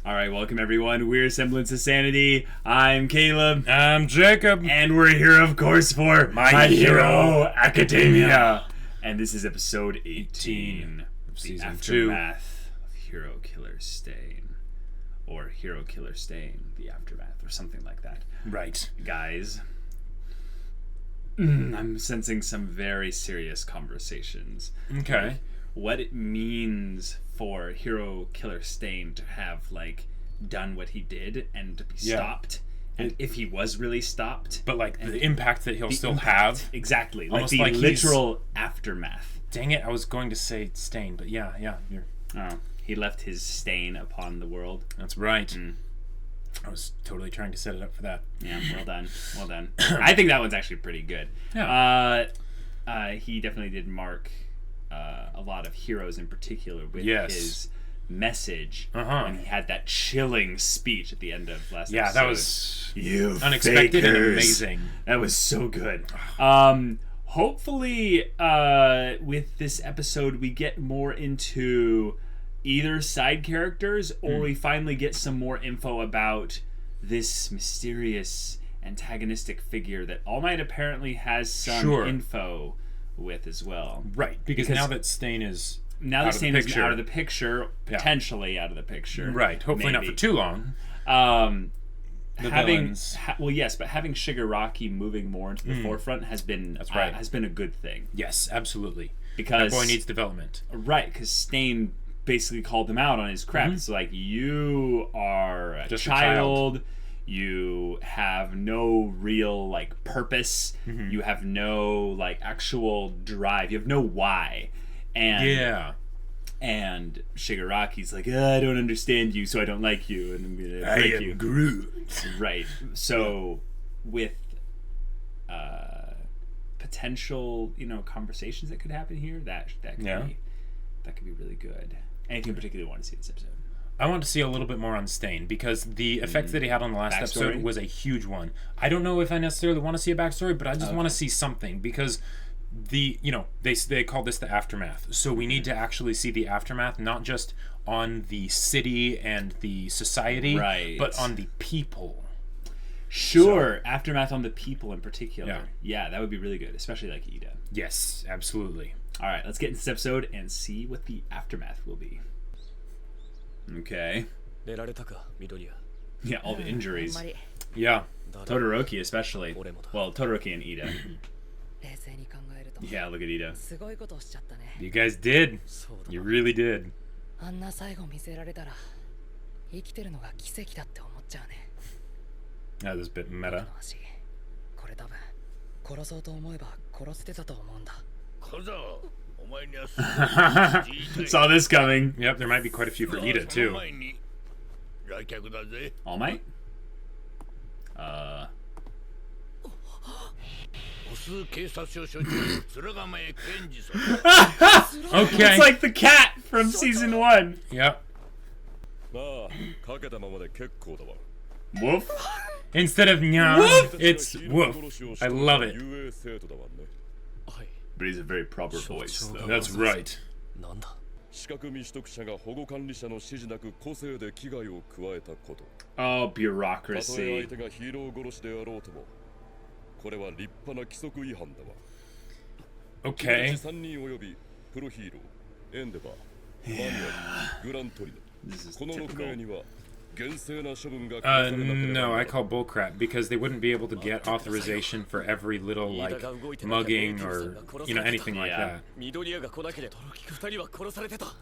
All right, welcome everyone. We're Semblance of Sanity. I'm Caleb. I'm Jacob. And we're here, of course, for My Hero Academia. And this is episode 18 of the season aftermath of Hero Killer Stain. Or Hero Killer Stain, the aftermath, or something like that. Right. Guys, I'm sensing some very serious conversations. Okay. What it means for Hero Killer Stain to have, like, done what he did and to be stopped. And if he was really stopped. But, like, the impact that he'll still have. Exactly. Almost like the like literal aftermath. Dang it, I was going to say stain, but yeah. He left his stain upon the world. That's right. I was totally trying to set it up for that. Yeah, well done. Well done. I think that one's actually pretty good. Yeah. He definitely did mark a lot of heroes in particular with his message when he had that chilling speech at the end of last episode. Yeah, that was fakers. unexpected and amazing. That was so good. Hopefully, with this episode, we get more into either side characters or we finally get some more info about this mysterious antagonistic figure that All Might apparently has some info with as well. Right, because now that Stain is out of the picture, potentially out of the picture. Right, hopefully not for too long. Having Shigaraki moving more into the forefront has been a good thing. Yes, absolutely. Because that boy needs development. Right, because Stain basically called him out on his crap. It's like, you are a child. You have no real, like, purpose. You have no, like, actual drive. You have no why. And Shigaraki's like, I don't understand you, so I don't like you, and I'm gonna break you. Groot. Right. So, with potential, conversations that could happen here, that could be really good. Anything in particular you want to see this episode? I want to see a little bit more on Stain, because the effect that he had on the last episode was a huge one. I don't know if I necessarily want to see a backstory, but I just want to see something, because they call this the aftermath. So we need to actually see the aftermath, not just on the city and the society, but on the people. Sure, aftermath on the people in particular. Yeah, that would be really good, especially like Ida. Yes, absolutely. All right, let's get into this episode and see what the aftermath will be. Okay. Yeah, all the injuries. Yeah. Todoroki especially. Well, Todoroki and Ida. Yeah, look at Ida. You guys did. You really did. That was a bit meta. Saw this coming. Yep, there might be quite a few for Ida too. All Might? Okay. It's like the cat from season 1. Yep. Woof. Instead of nya, it's woof. I love it. But he's a very proper voice, though. That's right. Oh, bureaucracy. Okay. This is typical. No, I call bullcrap, because they wouldn't be able to get authorization for every little, like, mugging or, anything like that.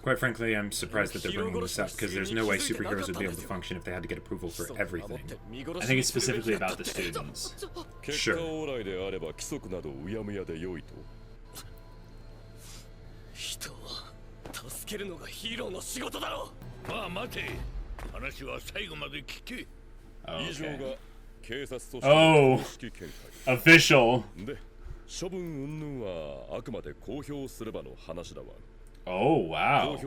Quite frankly, I'm surprised that they're bringing this up, because there's no way superheroes would be able to function if they had to get approval for everything. I think it's specifically about the students. Sure. Okay. Oh, official. Oh, wow.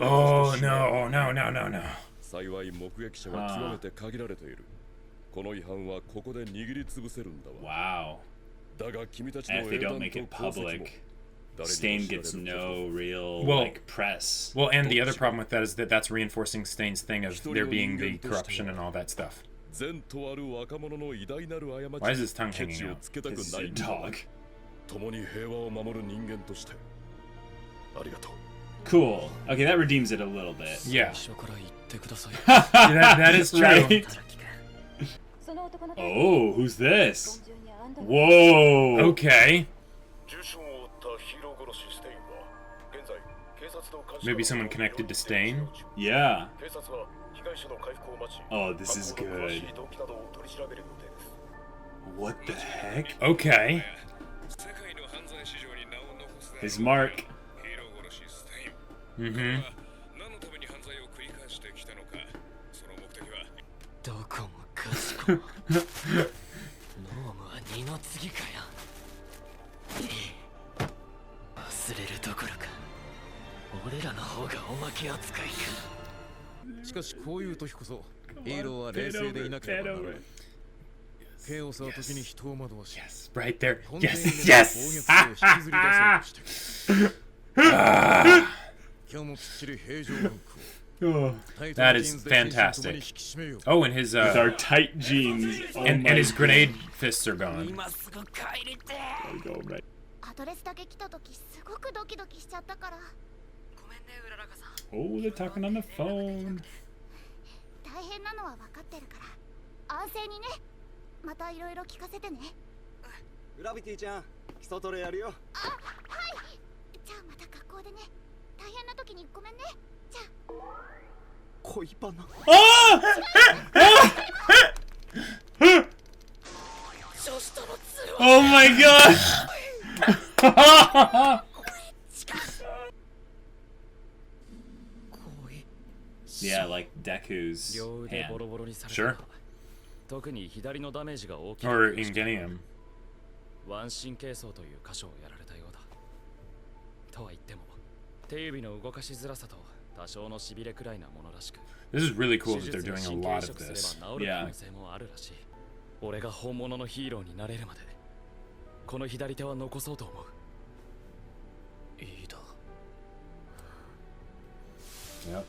Oh, no. 幸い目撃者は極めて限られている。Wow. And if they don't make it public, Stain gets no real like press. Well, and the other problem with that is that that's reinforcing Stain's thing of there being the corruption and all that stuff. Why is his tongue hanging out? It's a dog. Cool. Okay, that redeems it a little bit. Yeah. that is true. Right? Oh, who's this? Whoa. Okay. Maybe someone connected to Stain? Yeah. Oh, this is good. What the heck? Okay. His mark. Mm-hmm. Yes, right there. Yes, yes. That is fantastic. Oh, and his with our tight jeans. Oh and his grenade fists are gone. Go right. Oh, they're talking on the phone. Oh my gosh! Yeah, like Deku's hand. Sure. Or Ingenium. This is really cool that they're doing a lot of this. Yeah. Yep.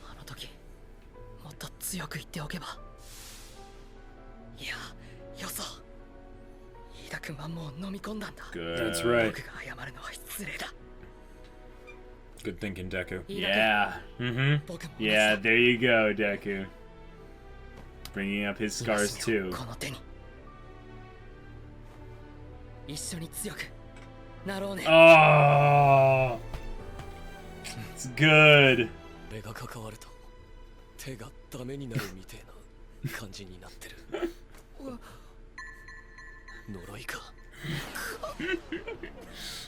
Good. That's right. Good thinking, Deku. Yeah. Mm-hmm. Yeah, there you go, Deku. Bringing up his scars too. Oh, it's good.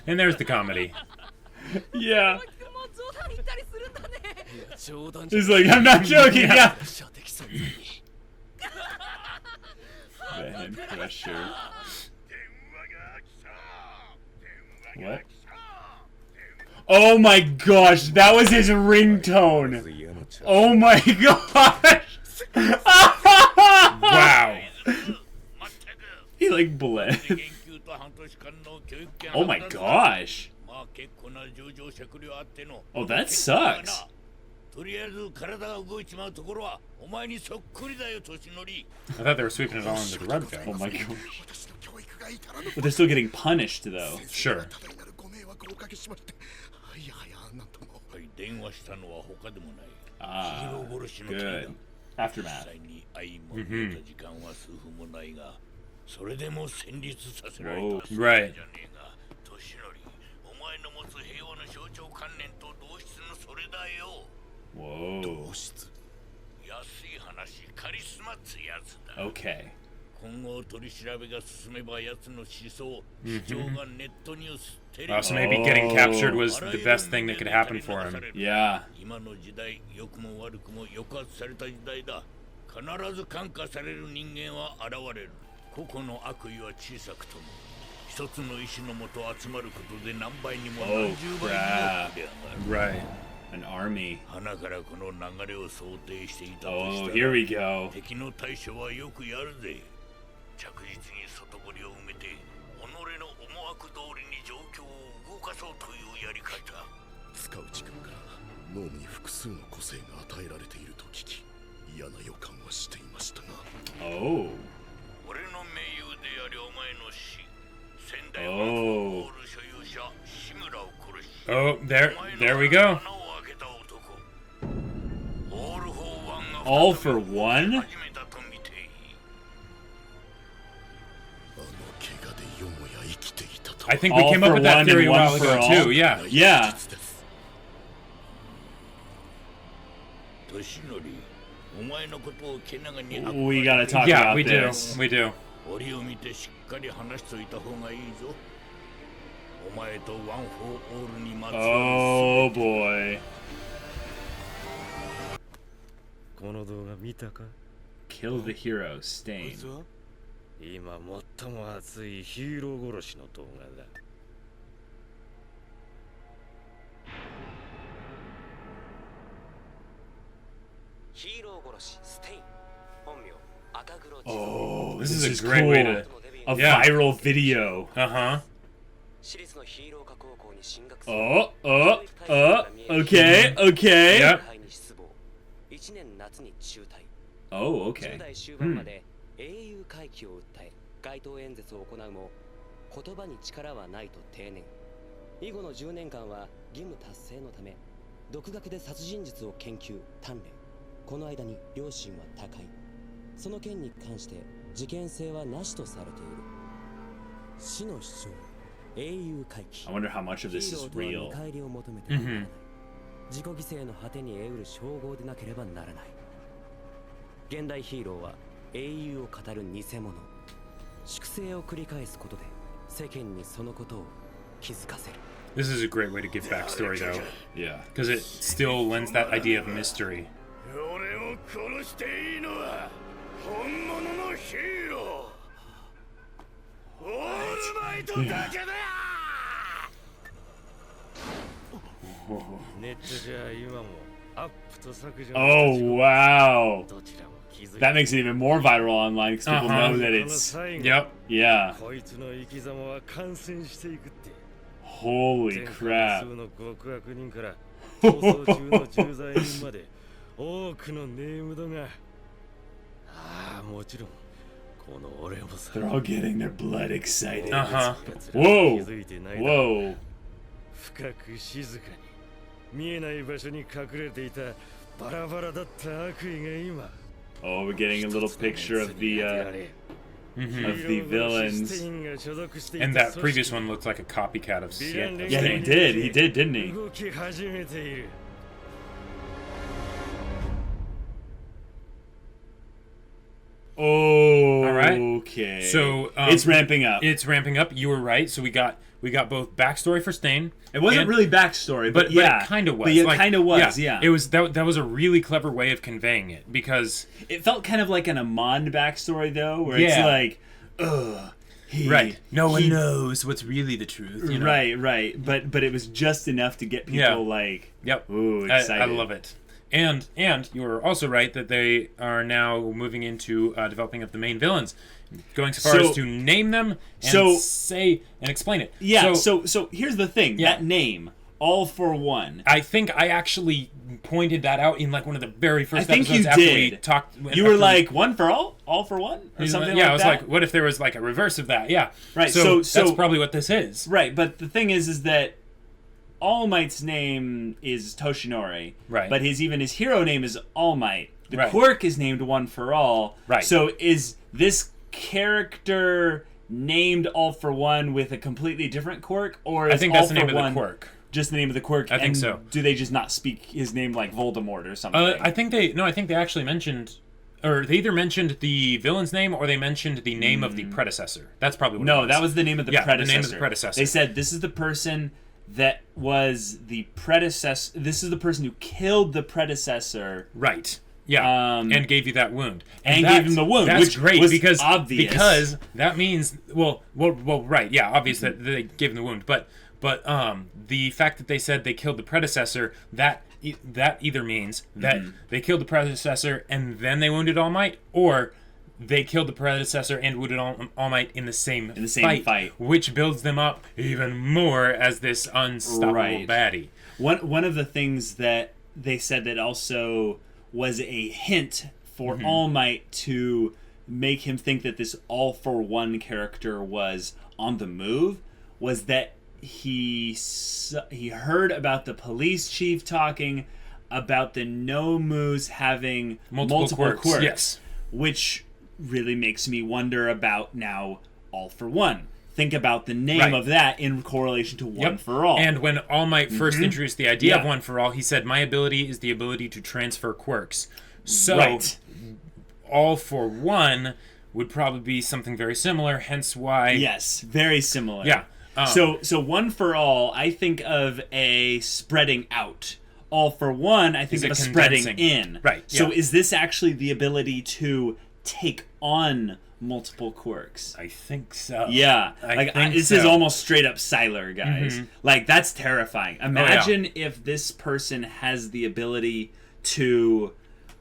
And there's the comedy. Yeah. He's like, I'm not joking, yeah. Man, pressure. What? Oh my gosh, that was his ringtone. Oh my gosh. Wow. He like bled. Oh my gosh. Oh, that sucks. I thought they were sweeping it all into the red guy. Oh my gosh. But they're still getting punished though. Sure. Ah, good. Aftermath. Mm-hmm. Whoa. Right. Whoa. Okay. Oh, so maybe getting captured was the best thing that could happen for him. Yeah. Oh, crap. Right. An army. Oh, here we go. Oh. Oh. Oh, there we go. All for one? I think we came up with that theory a while ago too. Yeah. Yeah. We gotta talk about this. We do. Oh boy. Kill the hero, Stain. 今最も熱いヒーロー殺しの動画だ。ヒーロー殺しステイン。本名赤黒。Oh, this is a great way to a viral video. Uh-huh. Okay, okay. Yep. Oh, okay. 英雄回帰を訴え街頭演説を行うも言葉に力はないと定年。以後の10年間は義務達成のため独学で殺人術を研究鍛錬。この間に両親は他界。その件に関して事件性はなしとされている。死の主張英雄回帰。 I wonder how much of this is real. 見返りを求めてはならない。自己犠牲の果てに得うる称号でなければならない。現代ヒーローは英雄を語る偽物。粛清を繰り返すことで世間にそのことを気づかせる。 This is a great way to give backstory though. Yeah. Because it still lends that idea of mystery. 俺を殺していいのは本物のヒーロー。オールマイトだけだ。ネットじゃ今もアップと削除。 Oh wow. That makes it even more viral online because people know that it's. Yep. Yeah. こいつの生き様は感染していくって。 Holy crap. の極悪人から逃走中の重罪人まで多くのネームドが。ああもちろんこの俺もさ。 They're all getting their blood excited. Uh-huh. Whoa. Whoa. 深く静かに見えない場所に隠れていたバラバラだった悪意が今。 Oh, we're getting a little picture of the villains. And that previous one looked like a copycat of Stain. Yeah, he did. He did, didn't he? Oh, all right. Okay. So it's ramping up. It's ramping up. You were right. So we got both backstory for Stain. It wasn't really backstory, but yeah, it kind of was. But it kind of was. Yeah. It was that was a really clever way of conveying it because it felt kind of like an Amand backstory though, where it's like, ugh. Right. No one knows what's really the truth. You know? Right. But it was just enough to get people like, yep. Ooh, excited. I love it. And you were also right that they are now moving into developing of the main villains, going so far as to name them and say and explain it. Yeah. So here's the thing. Yeah. That name, All for One. I think I actually pointed that out in like one of the very first episodes. I think you after did. We talked. You were like one for all for one, or something like that. Yeah, I was like, what if there was like a reverse of that? Yeah. Right. So that's probably what this is. Right. But the thing is that All Might's name is Toshinori, right? But his hero name is All Might. The Quirk is named One for All, right? So is this character named All for One with a completely different quirk, or is I think that's the name of the quirk? Just the name of the quirk. I think so. Do they just not speak his name like Voldemort or something? I think they actually mentioned. Or they either mentioned the villain's name or they mentioned the name of the predecessor. That's probably what it was. That was the name of the predecessor. The name of the predecessor. They said this is the person that was the predecessor. This is the person who killed the predecessor. Right. Yeah. And gave you that wound. And gave him the wound. That's which great was because obvious. Because that means well, right. Yeah, obvious that they gave him the wound, but the fact that they said they killed the predecessor, that either means that they killed the predecessor and then they wounded All Might, or they killed the predecessor and wounded All Might in the same fight, which builds them up even more as this unstoppable baddie. One of the things that they said that also was a hint for All Might to make him think that this All for One character was on the move was that he heard about the police chief talking about the Nomus having multiple quirks, yes, which really makes me wonder about now All for One. Think about the name of that in correlation to One for All. And when All Might first introduced the idea of One for All, he said, my ability is the ability to transfer quirks. So, All for One would probably be something very similar, hence why... Yes, very similar. Yeah. So One for All, I think of a spreading out. All for One, I think of a spreading in. Right. So is this actually the ability to take on multiple quirks? I think so. Yeah. This is almost straight up Sylar, guys. Like, that's terrifying. Imagine if this person has the ability to,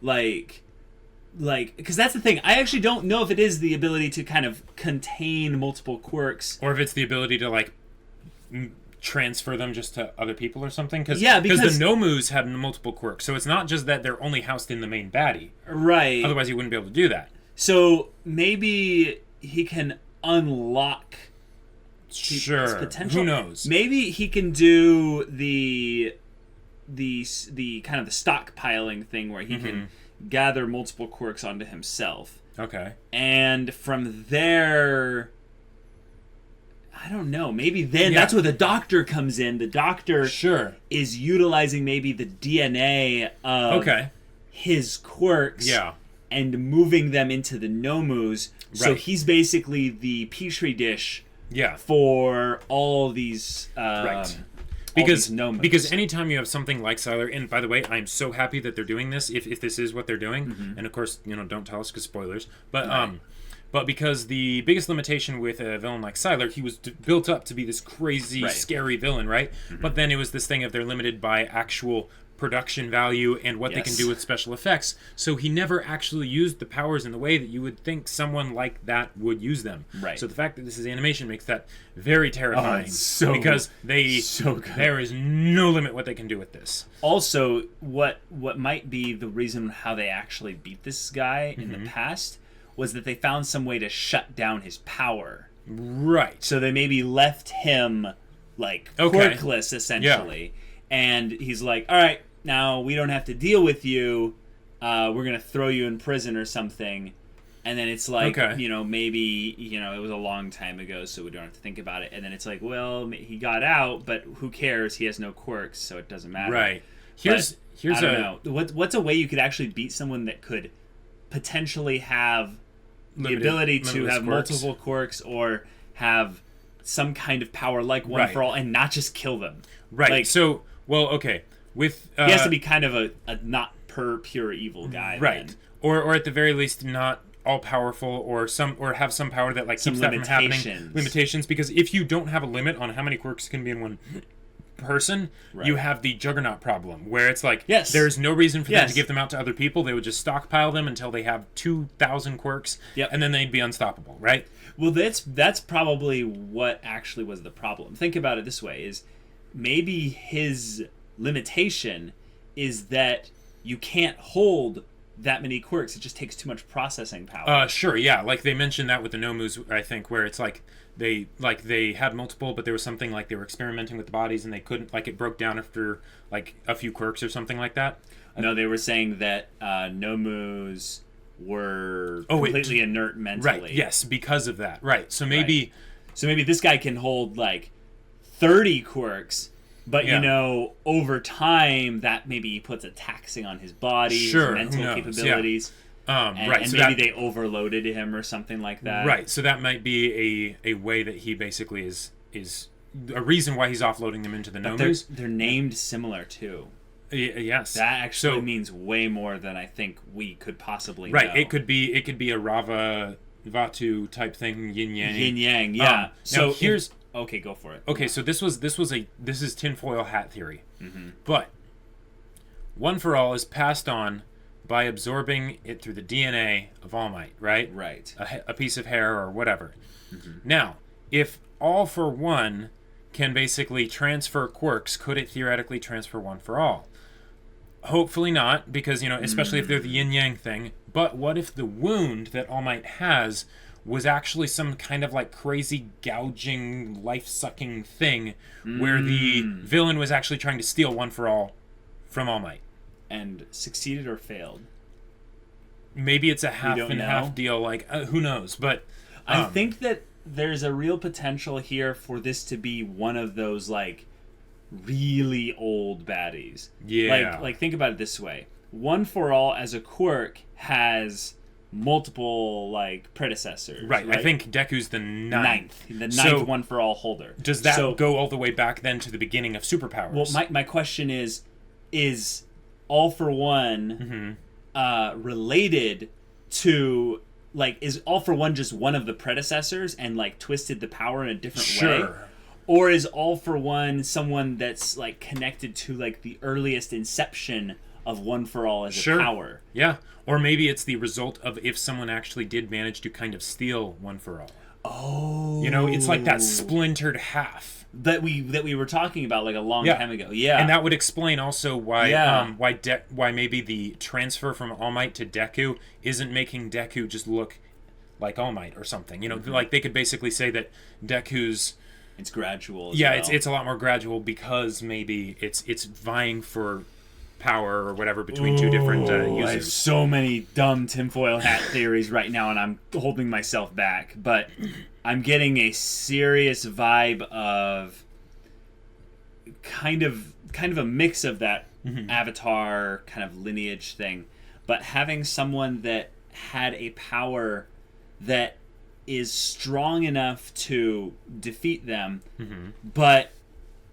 because that's the thing. I actually don't know if it is the ability to kind of contain multiple quirks. Or if it's the ability to, transfer them just to other people or something. Because the Nomus had multiple quirks. So it's not just that they're only housed in the main baddie. Right. Otherwise, you wouldn't be able to do that. So maybe he can unlock his potential. Who knows? Maybe he can do the kind of the stockpiling thing where he can gather multiple quirks onto himself. Okay. And from there, I don't know. Maybe then that's where the doctor comes in. The doctor is utilizing maybe the DNA of his quirks. Yeah. And moving them into the Nomus. So he's basically the petri dish for all these because anytime you have something like Sylar, and by the way, I'm so happy that they're doing this, if this is what they're doing, and of course, don't tell us because spoilers, but because the biggest limitation with a villain like Sylar, he was built up to be this crazy, scary villain, right? But then it was this thing of they're limited by actual production value and what they can do with special effects, so he never actually used the powers in the way that you would think someone like that would use them. Right. So the fact that this is animation makes that very terrifying, because there is no limit what they can do with this. Also, what might be the reason how they actually beat this guy in the past was that they found some way to shut down his power. Right. So they maybe left him quirkless essentially. And he's like, all right, now we don't have to deal with you. We're going to throw you in prison or something. And then it's like, maybe, it was a long time ago, so we don't have to think about it. And then it's like, well, he got out, but who cares? He has no quirks, so it doesn't matter. Right. I don't know. What's a way you could actually beat someone that could potentially have the ability to have multiple quirks or have some kind of power like One for All and not just kill them? Right. With he has to be kind of a not pure evil guy, right? Then. Or at the very least, not all powerful, or have some power that keeps that from happening. Limitations, because if you don't have a limit on how many quirks can be in one person, you have the Juggernaut problem, where it's like there's no reason for them to give them out to other people. They would just stockpile them until they have 2,000 quirks, and then they'd be unstoppable, right? Well, that's probably what actually was the problem. Think about it this way: is maybe his limitation is that you can't hold that many quirks. It just takes too much processing power. Like they mentioned that with the Nomus, I think, where it's like they had multiple, but there was something like they were experimenting with the bodies and they couldn't, it broke down after a few quirks or something like that. No, they were saying that Nomus were completely inert mentally. Right. Yes, because of that. Right. So maybe this guy can hold 30 quirks. But, over time, that maybe puts a taxing on his body, his mental capabilities. And so maybe they overloaded him or something like that. Right, so that might be a way that he basically is a reason why he's offloading them into the Nomus. They're named similar, too. Yes. That actually means way more than I think we could possibly know. Right, it could be a Rava Vatu type thing, yin-yang. Yin-yang, yeah. So here's... Okay, go for it. Okay, so this is tinfoil hat theory. But One for All is passed on by absorbing it through the DNA of All Might, right? Right. A piece of hair or whatever. Now, if All for One can basically transfer quirks, could it theoretically transfer One for All? Hopefully not, because, especially if they're the yin-yang thing. But what if the wound that All Might has was actually some kind of like crazy gouging, life-sucking thing where the villain was actually trying to steal One for All from All Might? And succeeded or failed? Maybe it's a half and half deal, like, who knows? But I think that there's a real potential here for this to be one of those, like, really old baddies. Yeah. Like think about it this way. One for All as a quirk has multiple, like, predecessors. Right. I think Deku's the ninth. The ninth One for All holder. Does that go all the way back then to the beginning of superpowers? Well, my question is All for One related to, like, is All for One just one of the predecessors and, like, twisted the power in a different way? Or is All for One someone that's, like, connected to, like, the earliest inception of One for All as a power? Yeah. Or maybe it's the result of if someone actually did manage to kind of steal One for All. Oh. It's like that splintered half. That we were talking about, like, a long time ago. Yeah. And that would explain also why why maybe the transfer from All Might to Deku isn't making Deku just look like All Might or something. Like, they could basically say that Deku's... It's gradual as well. It's a lot more gradual because maybe it's vying for power or whatever between two different users. I have so many dumb tinfoil hat theories right now, and I'm holding myself back. But I'm getting a serious vibe of kind of a mix of that Avatar kind of lineage thing, but having someone that had a power that is strong enough to defeat them, but,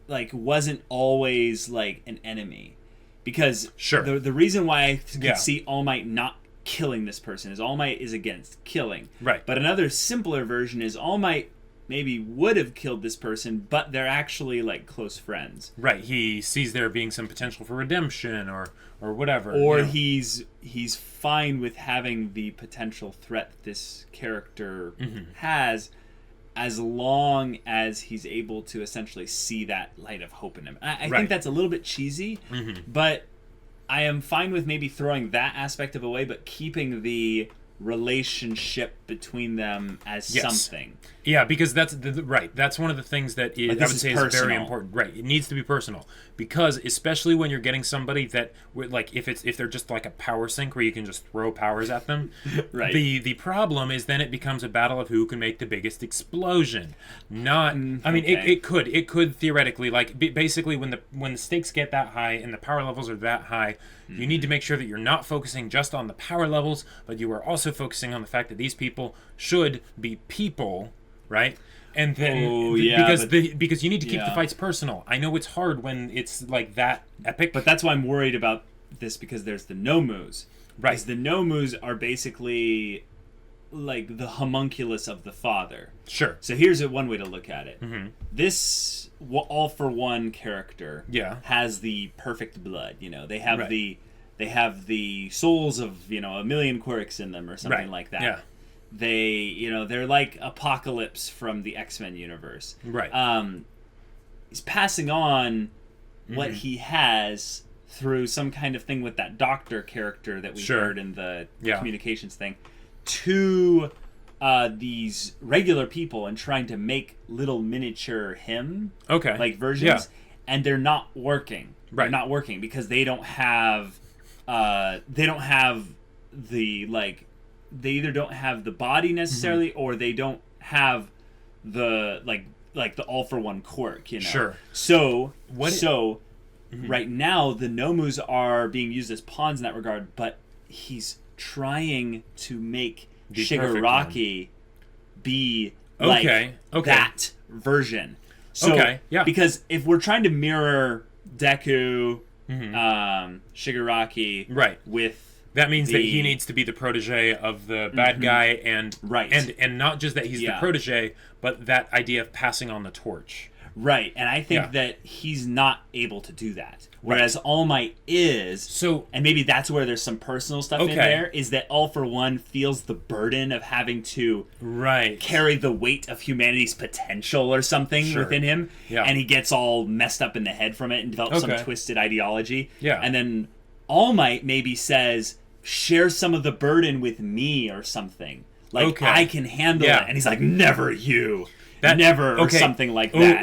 like, wasn't always, like, an enemy. Because the reason why I could see All Might not killing this person is All Might is against killing. Right. But another simpler version is All Might maybe would have killed this person, but they're actually, like, close friends. Right. He sees there being some potential for redemption or whatever. Or he's fine with having the potential threat this character has, as long as he's able to essentially see that light of hope in him. I think that's a little bit cheesy, but I am fine with maybe throwing that aspect of away, but keeping the relationship between them as something. Yeah, because that's that's one of the things that I would say is very important. Right, it needs to be personal, because especially when you're getting somebody that, like, if they're just like a power sink where you can just throw powers at them. Right. The problem is then it becomes a battle of who can make the biggest explosion. Not, I mean, it could theoretically, like, basically when the stakes get that high and the power levels are that high, you need to make sure that you're not focusing just on the power levels, but you are also focusing on the fact that these people should be people, right? And then because you need to keep the fights personal. I know it's hard when it's like that epic, but that's why I'm worried about this, because there's the Nomus. Right. Because the Nomus are basically like the homunculus of the father. Sure. So here's one way to look at it. This All for One character has the perfect blood. They have the souls of, a million quirks in them or something like that. Yeah. They're like Apocalypse from the X-Men universe. Right. He's passing on what he has through some kind of thing with that doctor character that we heard in the communications thing to these regular people, and trying to make little miniature him like versions, and they're not working. They're not working because they don't have the, like, they either don't have the body necessarily, or they don't have the like the All for One quirk, Sure. So right now the Nomus are being used as pawns in that regard, but he's trying to make Shigaraki be like that version. So because if we're trying to mirror Deku, Shigaraki, with that means that he needs to be the protege of the bad guy, and not just that he's the protege, but that idea of passing on the torch. Right, and I think that he's not able to do that. Whereas All Might is, and maybe that's where there's some personal stuff in there, is that All for One feels the burden of having to carry the weight of humanity's potential or something within him, and he gets all messed up in the head from it and develops some twisted ideology. And then All Might maybe says, share some of the burden with me or something. Like, I can handle it. And he's like, never you. Or something like that.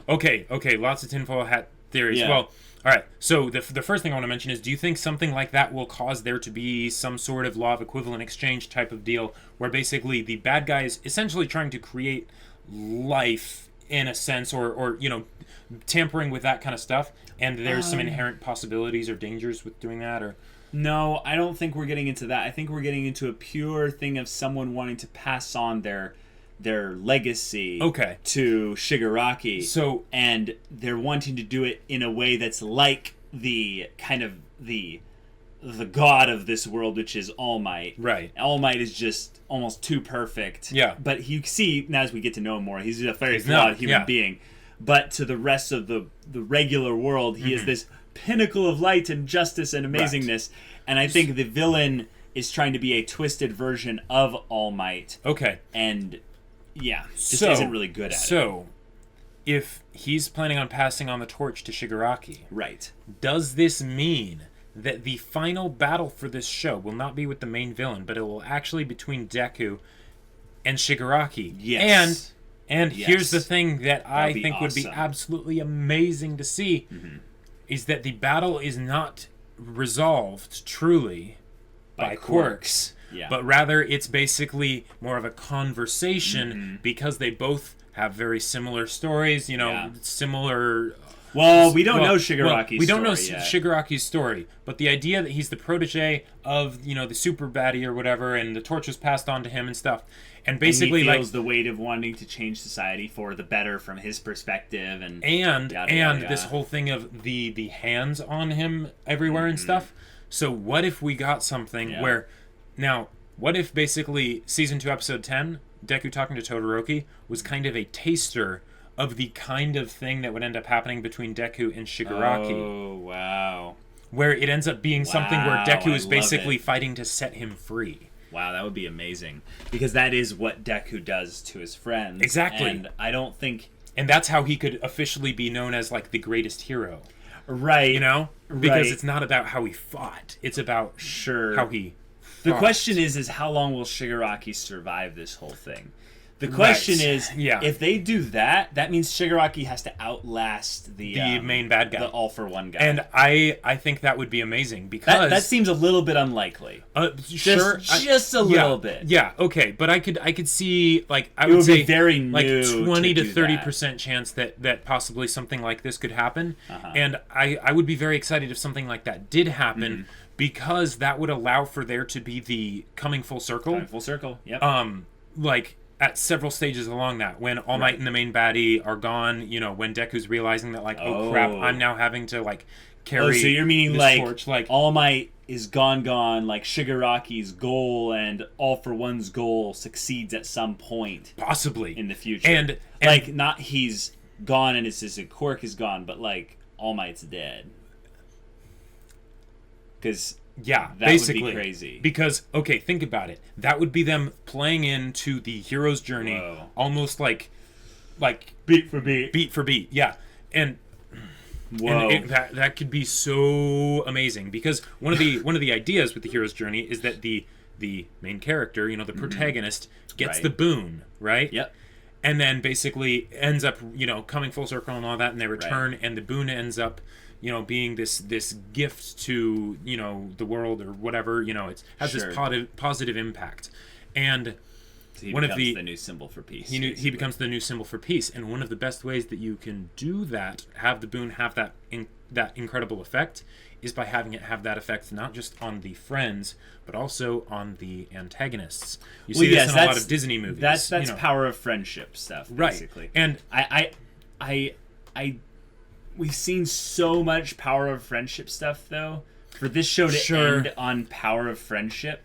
Okay. Lots of tinfoil hat theories. Well, all right. So the first thing I want to mention is, do you think something like that will cause there to be some sort of law of equivalent exchange type of deal, where basically the bad guy is essentially trying to create life in a sense, or you know, tampering with that kind of stuff, and there's some inherent possibilities or dangers with doing that, or? No, I don't think we're getting into that. I think we're getting into a pure thing of someone wanting to pass on their legacy to Shigaraki. And they're wanting to do it in a way that's like the kind of the god of this world, which is All Might. Right. All Might is just almost too perfect. Yeah. But you see, now as we get to know him more, he's a very flawed human being. But to the rest of the regular world, he is this pinnacle of light and justice and amazingness. And I think the villain is trying to be a twisted version of All Might. And just isn't really good at it. So, if he's planning on passing on the torch to Shigaraki, does this mean that the final battle for this show will not be with the main villain, but it will actually be between Deku and Shigaraki? Yes. And here's the thing that I think would be absolutely amazing to see, is that the battle is not resolved truly by quirks. But rather it's basically more of a conversation, because they both have very similar stories, you know, similar... Well, we don't know Shigaraki's story. We don't know yet. Shigaraki's story, but the idea that he's the protege of, you know, the super baddie or whatever, and the torch was passed on to him and stuff, and basically and he feels the weight of wanting to change society for the better from his perspective, and this whole thing of the hands on him everywhere and stuff. So what if we got something where, now, what if basically season 2 episode 10, Deku talking to Todoroki, was kind of a taster of the kind of thing that would end up happening between Deku and Shigaraki. Oh, wow. Where it ends up being something where Deku is basically fighting to set him free. Wow, that would be amazing. Because that is what Deku does to his friends. Exactly. And I don't think... And that's how he could officially be known as, like, the greatest hero. Right. You know? Because it's not about how he fought. It's about how he fought. The question is how long will Shigaraki survive this whole thing? The question is, if they do that, that means Shigaraki has to outlast the main bad guy, the All for One guy. And I think that would be amazing, because that seems a little bit unlikely. Just a little bit. Yeah, okay, but I could see, like, I would say very like 20 to 30% chance that possibly something like this could happen, and I would be very excited if something like that did happen, because that would allow for there to be the coming full circle. Yep. Like, at several stages along that, when All Might and the main baddie are gone, you know, when Deku's realizing that, like, oh crap, I'm now having to, like, carry so you're meaning, this like, torch, like, All Might is gone, like, Shigaraki's goal and All for One's goal succeeds at some point. Possibly. In the future. And like, not he's gone and it's just Quirk is gone, but, like, All Might's dead. Because... Yeah, that basically. Would be crazy. Because, okay, think about it. That would be them playing into the hero's journey, almost like beat for beat. Beat for beat, yeah. And that could be so amazing, because one of the ideas with the hero's journey is that the main character, you know, the protagonist, gets the boon, right? Yep. And then basically ends up, you know, coming full circle and all that, and they return, and the boon ends up, you know, being this gift to, you know, the world or whatever, you know, it has this positive impact. And so he becomes the new symbol for peace. He becomes the new symbol for peace. And one of the best ways that you can do that, have the boon have that incredible effect, is by having it have that effect not just on the friends, but also on the antagonists. You see this in a lot of Disney movies. That's you know, power of friendship stuff, basically. Right. And we've seen so much power of friendship stuff, though. For this show to end on power of friendship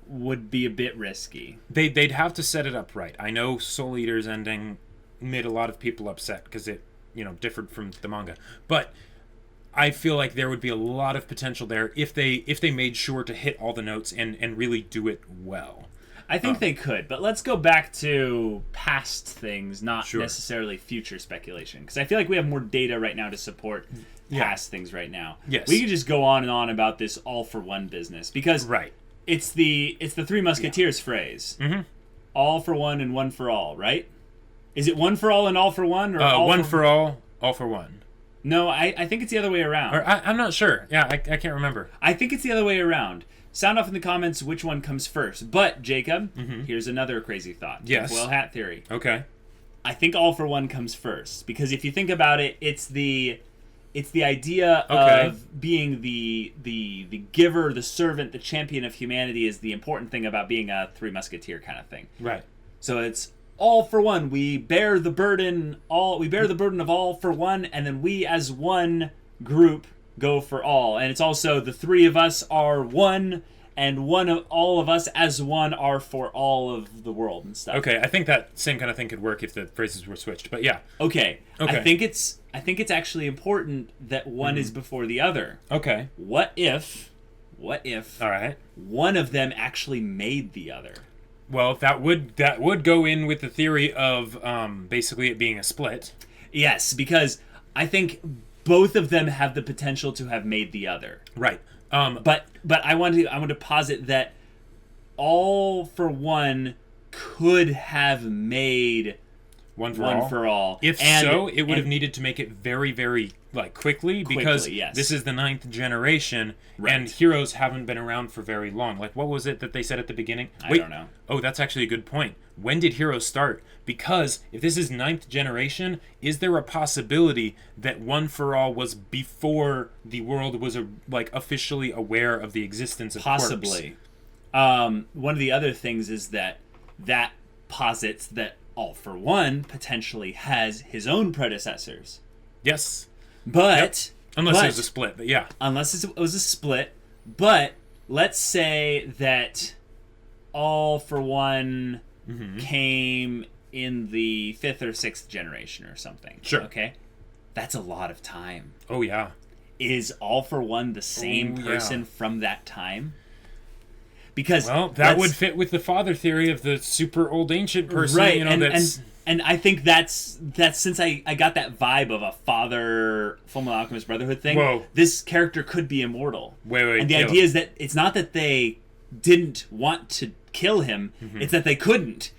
would be a bit risky. They'd have to set it up right. I know Soul Eater's ending made a lot of people upset because it, differed from the manga. But I feel like there would be a lot of potential there if they made sure to hit all the notes and really do it well. I think they could, but let's go back to past things, not necessarily future speculation, because I feel like we have more data right now to support past things right now. Yes. We could just go on and on about this all for one business, because it's the Three Musketeers phrase. Mm-hmm. All for one and one for all, right? Is it one for all and all for one? Or one for all for one? No, I think it's the other way around. Or I'm not sure. Yeah, I can't remember. I think it's the other way around. Sound off in the comments which one comes first. But, Jacob, here's another crazy thought. Yes. Well hat theory. Okay. I think all for one comes first. Because if you think about it, it's the idea of being the giver, the servant, the champion of humanity is the important thing about being a Three Musketeer kind of thing. Right. So it's all for one. We bear the burden of all for one, and then we as one group go for all. And it's also the three of us are one, and all of us as one are for all of the world and stuff. Okay, I think that same kind of thing could work if the phrases were switched. But yeah. Okay. I think it's actually important that one is before the other. Okay. What if all right, one of them actually made the other? Well, that would go in with the theory of basically it being a split. Yes, because I think both of them have the potential to have made the other. Right. But I want to posit that all for one could have made one for all. If so, it would have needed to make it very, very quickly because this is the 9th generation and heroes haven't been around for very long. Like, what was it that they said at the beginning? I don't know. Oh, that's actually a good point. When did heroes start? Because if this is 9th generation, is there a possibility that One for All was before the world was officially aware of the existence of possibly Quirks? One of the other things is that posits that All for One potentially has his own predecessors. Yes. But unless it was a split, but yeah. Unless it was a split, but let's say that All for One came in the 5th or 6th generation or something. Sure. Okay? That's a lot of time. Oh, yeah. Is All for One the same person from that time? Because that would fit with the father theory of the super old ancient person. Right, that's... And I think that's since I got that vibe of a father Fullmetal Alchemist Brotherhood thing. This character could be immortal. Wait. And the idea is that it's not that they didn't want to kill him; it's that they couldn't.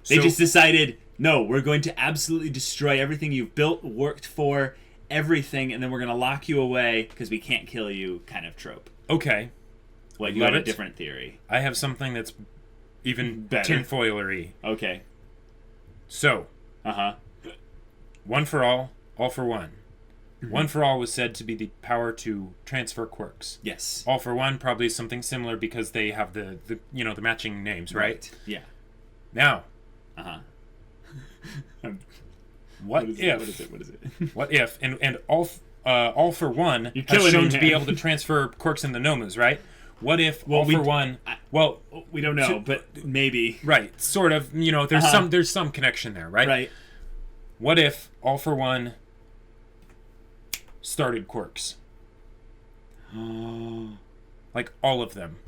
They just decided, no, we're going to absolutely destroy everything you've built, worked for, everything, and then we're going to lock you away because we can't kill you. Kind of trope. Okay. Well, you have a different theory. I have something that's even better. Tinfoilery. Okay. So, One for All for One. One for All was said to be the power to transfer quirks. Yes. All for One probably is something similar because they have the matching names, right? Yeah. Now. What if? What is it? What if? And All for One has shown to be able to transfer quirks in the Nomus, right? What if All for One? Well, we don't know, but maybe. Right, sort of. There's some connection there, right? Right. What if All for One started quirks? Like all of them.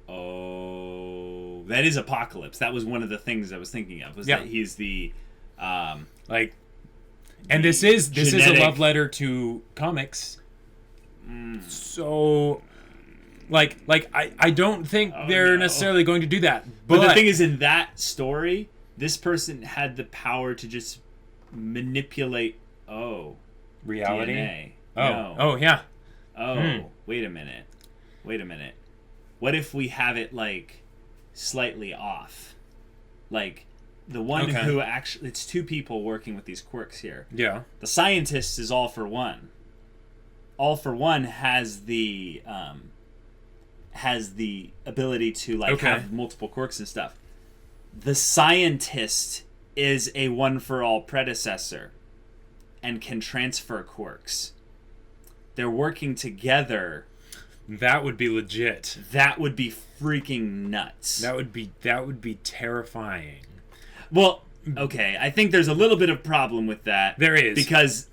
Oh, that is Apocalypse. That was one of the things I was thinking of. That he's the and this is a love letter to comics. So. I don't think they're necessarily going to do that. But the thing is, in that story, this person had the power to just manipulate, reality? DNA. Oh, yeah. Wait a minute. What if we have it, slightly off? The one who actually... It's two people working with these quirks here. Yeah. The scientist is All for One. All for One has the ability to have multiple quirks and stuff. The scientist is a One for All predecessor and can transfer quirks. They're working together. That would be legit. That would be freaking nuts. That would be terrifying. Well, okay, I think there's a little bit of problem with that. There is. Because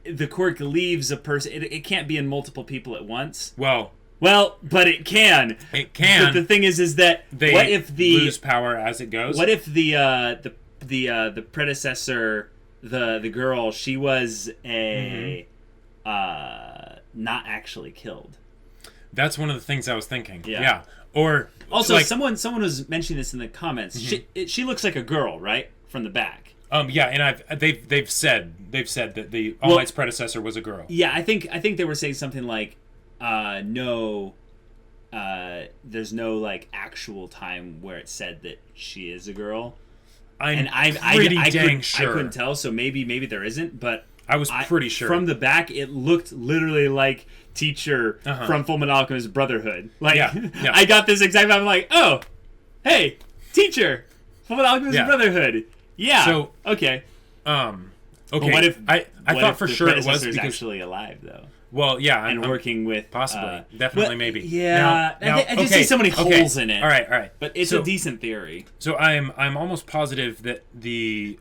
the quirk leaves a person. It can't be in multiple people at once. Well, but it can. It can. But the thing is that what if the lose power as it goes? What if the predecessor, the girl, she was a not actually killed? That's one of the things I was thinking. Yeah. Yeah. Or also, like, someone was mentioning this in the comments. She looks like a girl, right, from the back. Yeah, and they've said that the All Might's predecessor was a girl. Yeah, I think they were saying something like, no, there's no like actual time where it said that she is a girl. I'm pretty dang sure. I couldn't tell, so maybe there isn't, but I was pretty sure. From the back, it looked literally like Teacher from Fullmetal Alchemist Brotherhood. Like, yeah. I got this exact. I'm like, oh, hey, Teacher, Fullmetal Alchemist Brotherhood. Yeah. So okay. Okay. But what if I thought for sure it was because actually alive though? Well, yeah, and working with possibly, definitely, maybe. Yeah, I just see so many holes in it. All right. But it's a decent theory. So I'm almost positive that the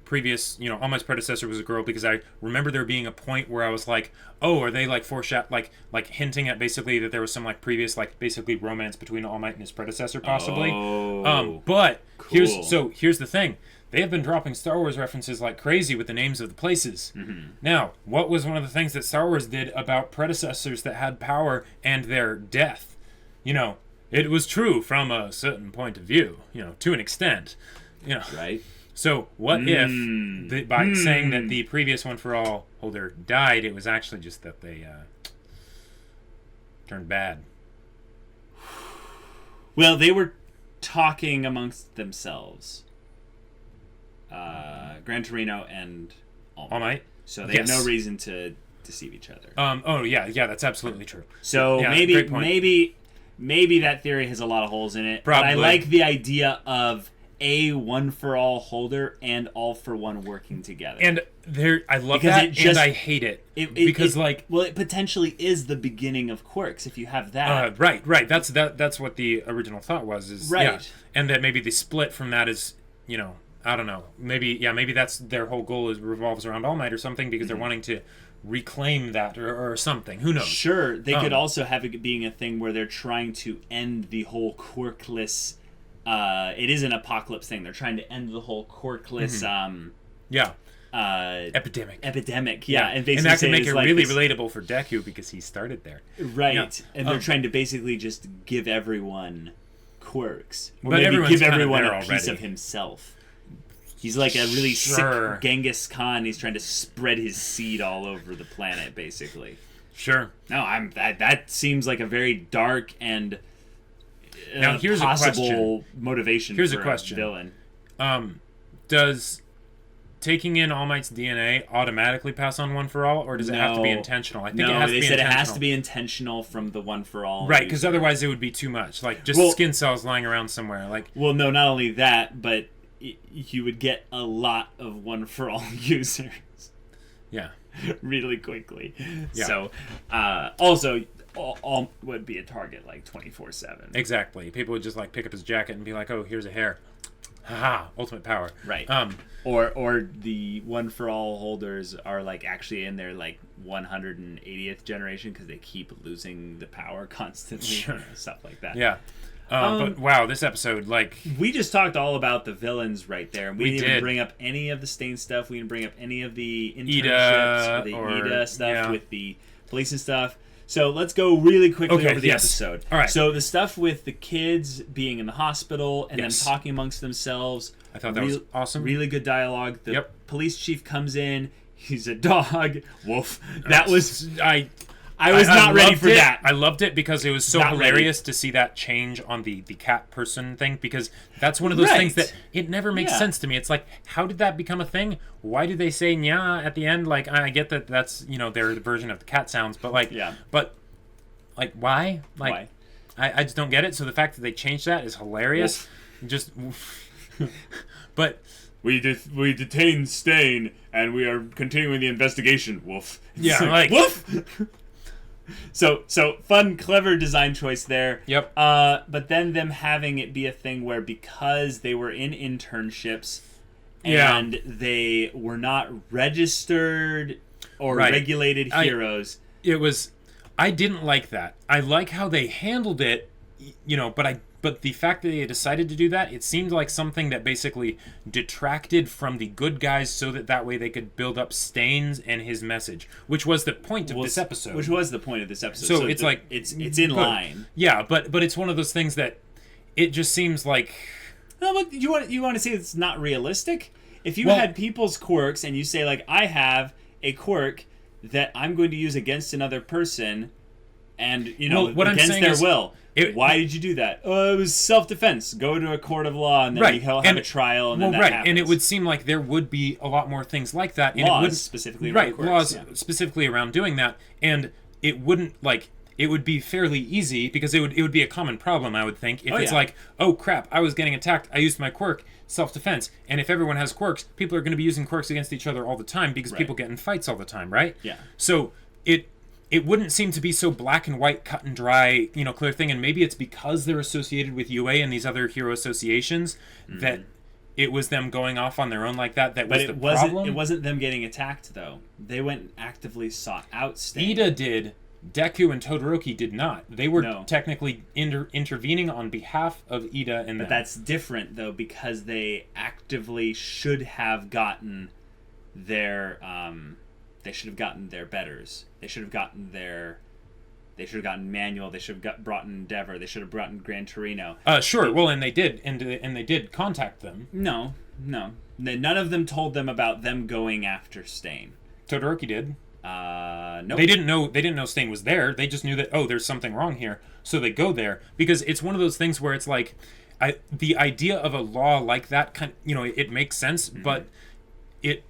previous, All Might's predecessor was a girl, because I remember there being a point where I was like, oh, are they like like hinting at basically that there was some like previous like basically romance between All Might and his predecessor possibly. Oh, but cool. here's the thing. They have been dropping Star Wars references like crazy with the names of the places. Mm-hmm. Now, what was one of the things that Star Wars did about predecessors that had power and their death? It was true from a certain point of view, to an extent. Right. So what if, by saying that the previous One for All holder died, it was actually just that they turned bad? Well, they were talking amongst themselves. Gran Torino and All Might. So they have no reason to deceive each other. That's absolutely true. So maybe that theory has a lot of holes in it. Probably. But I like the idea of a One for All holder and All for One working together. And I love that, and I hate it. It potentially is the beginning of quirks if you have that. Right. That's what the original thought was. Right. Yeah. And that maybe the split from that is, I don't know. Maybe that's their whole goal revolves around All Might or something, because they're wanting to reclaim that or something. Who knows? Sure. They could also have it being a thing where they're trying to end the whole quirkless. It is an apocalypse thing. They're trying to end the whole quirkless. Epidemic. Yeah. And that can make it really relatable for Deku, because he started there. Right. Yeah. And they're trying to basically just give everyone quirks. Or but maybe give everyone a piece of himself. He's like a really sick Genghis Khan. He's trying to spread his seed all over the planet, basically. Sure. No, that seems like a very dark and now here's possible motivation here's for a question. Villain. Does taking in All Might's DNA automatically pass on One for All, or does it have to be intentional? I think it has to be intentional. It has to be intentional from the One for All. Right, because otherwise it would be too much. Like just skin cells lying around somewhere. Well, no, not only that, but you would get a lot of One for All users. Yeah. Really quickly. Yeah. So, also, all would be a target like 24/7. Exactly. People would just like pick up his jacket and be like, "Oh, here's a hair." Haha, ultimate power. Right. Or the One for All holders are like actually in their like 180th generation because they keep losing the power constantly. Sure. Stuff like that. Yeah. But wow, this episode, we just talked all about the villains right there. We didn't did. Bring up any of the Stain stuff. We didn't bring up any of the internships or the Ida stuff with the police and stuff. So let's go really quickly over the episode. All right. So the stuff with the kids being in the hospital and them talking amongst themselves. I thought that was awesome. Really good dialogue. The police chief comes in. He's a dog. Woof. That was... I was not ready for that. I loved it because it was so hilarious to see that change on the cat person thing, because that's one of those things that it never makes sense to me. It's like, how did that become a thing? Why do they say nya at the end? Like, I get that that's, their version of the cat sounds, but why? Why? I just don't get it. So the fact that they changed that is hilarious. Woof. Just but we detained Stain and we are continuing the investigation. Woof. Yeah, like woof. So fun, clever design choice there. Yep. But then them having it be a thing where because they were in internships and they were not registered or regulated heroes. I didn't like that. I like how they handled it, but the fact that they decided to do that, it seemed like something that basically detracted from the good guys so that way they could build up Stains and his message, which was the point of this episode. So it's like it's in line. Yeah, but it's one of those things that it just seems like... No, look, you want to say it's not realistic? If you had people's quirks and you say, like, I have a quirk that I'm going to use against another person and, against their will. Why did you do that? Oh, it was self-defense. Go to a court of law and then he'll have a trial and then that happens. And it would seem like there would be a lot more things like that. And laws specifically around quirks. Specifically around doing that. And it wouldn't, it would be fairly easy because it would be a common problem, I would think. If like, oh crap, I was getting attacked, I used my quirk, self-defense. And if everyone has quirks, people are going to be using quirks against each other all the time because people get in fights all the time, right? Yeah. So it wouldn't seem to be so black and white, cut and dry, clear thing. And maybe it's because they're associated with UA and these other hero associations that it was them going off on their own like that. But was the problem. It wasn't them getting attacked, though. They went and actively sought out Stain. Ida did. Deku and Todoroki did not. They were technically intervening on behalf of Ida and them. But that's different, though, because they actively should have gotten their... they should have gotten their betters. They should have gotten Manual. They should have brought in Endeavor. They should have brought in Gran Torino. Sure. Well, and they did, and they did contact them. No. None of them told them about them going after Stain. Todoroki did. Nope. They didn't know Stain was there. They just knew that, there's something wrong here. So they go there because it's one of those things where it's like, the idea of a law like that it makes sense, but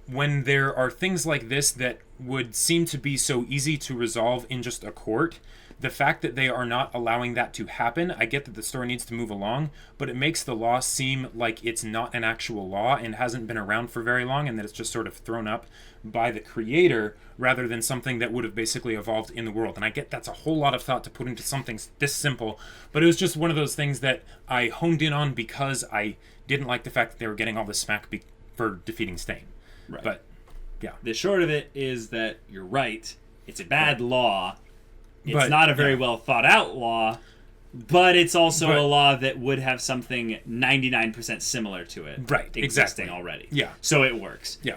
when there are things like this that would seem to be so easy to resolve in just a court, the fact that they are not allowing that to happen, I get that the story needs to move along, but it makes the law seem like it's not an actual law and hasn't been around for very long, and that it's just sort of thrown up by the creator rather than something that would have basically evolved in the world. And I get that's a whole lot of thought to put into something this simple, but it was just one of those things that I honed in on because I didn't like the fact that they were getting all this smack for defeating Stain. Right. But, yeah. The short of it is that you're right. It's a bad law. It's not a very well thought out law, but it's also a law that would have something 99% similar to it. Right, existing already. Yeah. So it works. Yeah.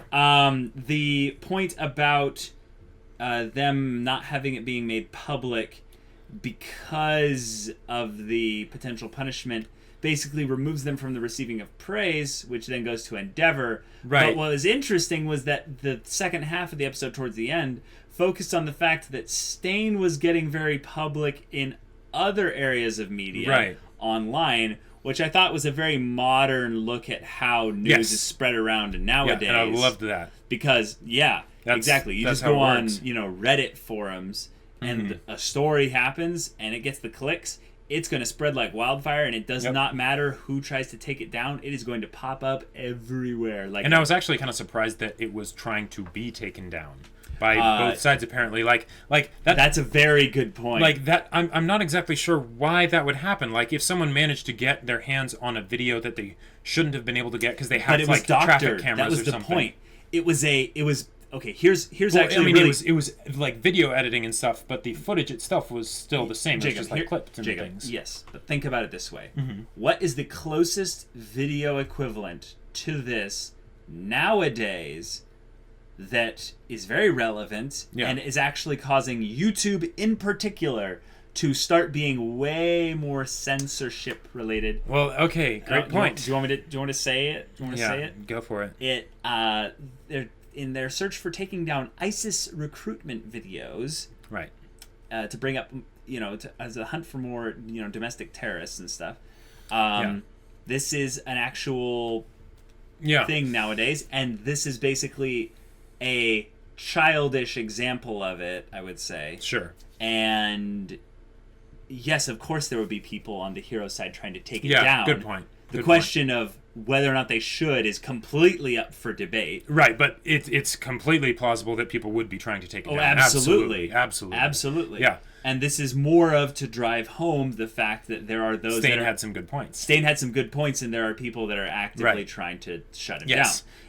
The point about them not having it being made public because of the potential punishment basically removes them from the receiving of praise, which then goes to Endeavor. Right. But what was interesting was that the second half of the episode towards the end focused on the fact that Stain was getting very public in other areas of media online, which I thought was a very modern look at how news is spread around nowadays. Yeah, and I loved that. Because, exactly. You just go on, Reddit forums, and a story happens, and it gets the clicks. It's going to spread like wildfire, and it does not matter who tries to take it down. It is going to pop up everywhere. And I was actually kind of surprised that it was trying to be taken down by both sides, apparently. Like that. That's a very good point. Like that, I'm not exactly sure why that would happen. Like if someone managed to get their hands on a video that they shouldn't have been able to get because they had traffic cameras or something. That was the point. It was. Okay, here's actually. I mean, really... it was like video editing and stuff, but the footage itself was still the same. Jacob, it was just like clips and things. Yes, but think about it this way: what is the closest video equivalent to this nowadays that is very relevant and is actually causing YouTube in particular to start being way more censorship related? Well, okay, great point. Do you want to say it? Say it? Go for it. They're in their search for taking down ISIS recruitment videos, right? To bring up, as a hunt for more, domestic terrorists and stuff. This is an actual thing nowadays, and this is basically a childish example of it, I would say. Sure. And yes, of course, there would be people on the hero side trying to take it down. Yeah, good point. The question of whether or not they should is completely up for debate. Right, but it's completely plausible that people would be trying to take it down. Absolutely. Absolutely. Absolutely. Yeah. And this is more of to drive home the fact that there are those Stain had some good points. Stain had some good points, and there are people that are actively trying to shut him down.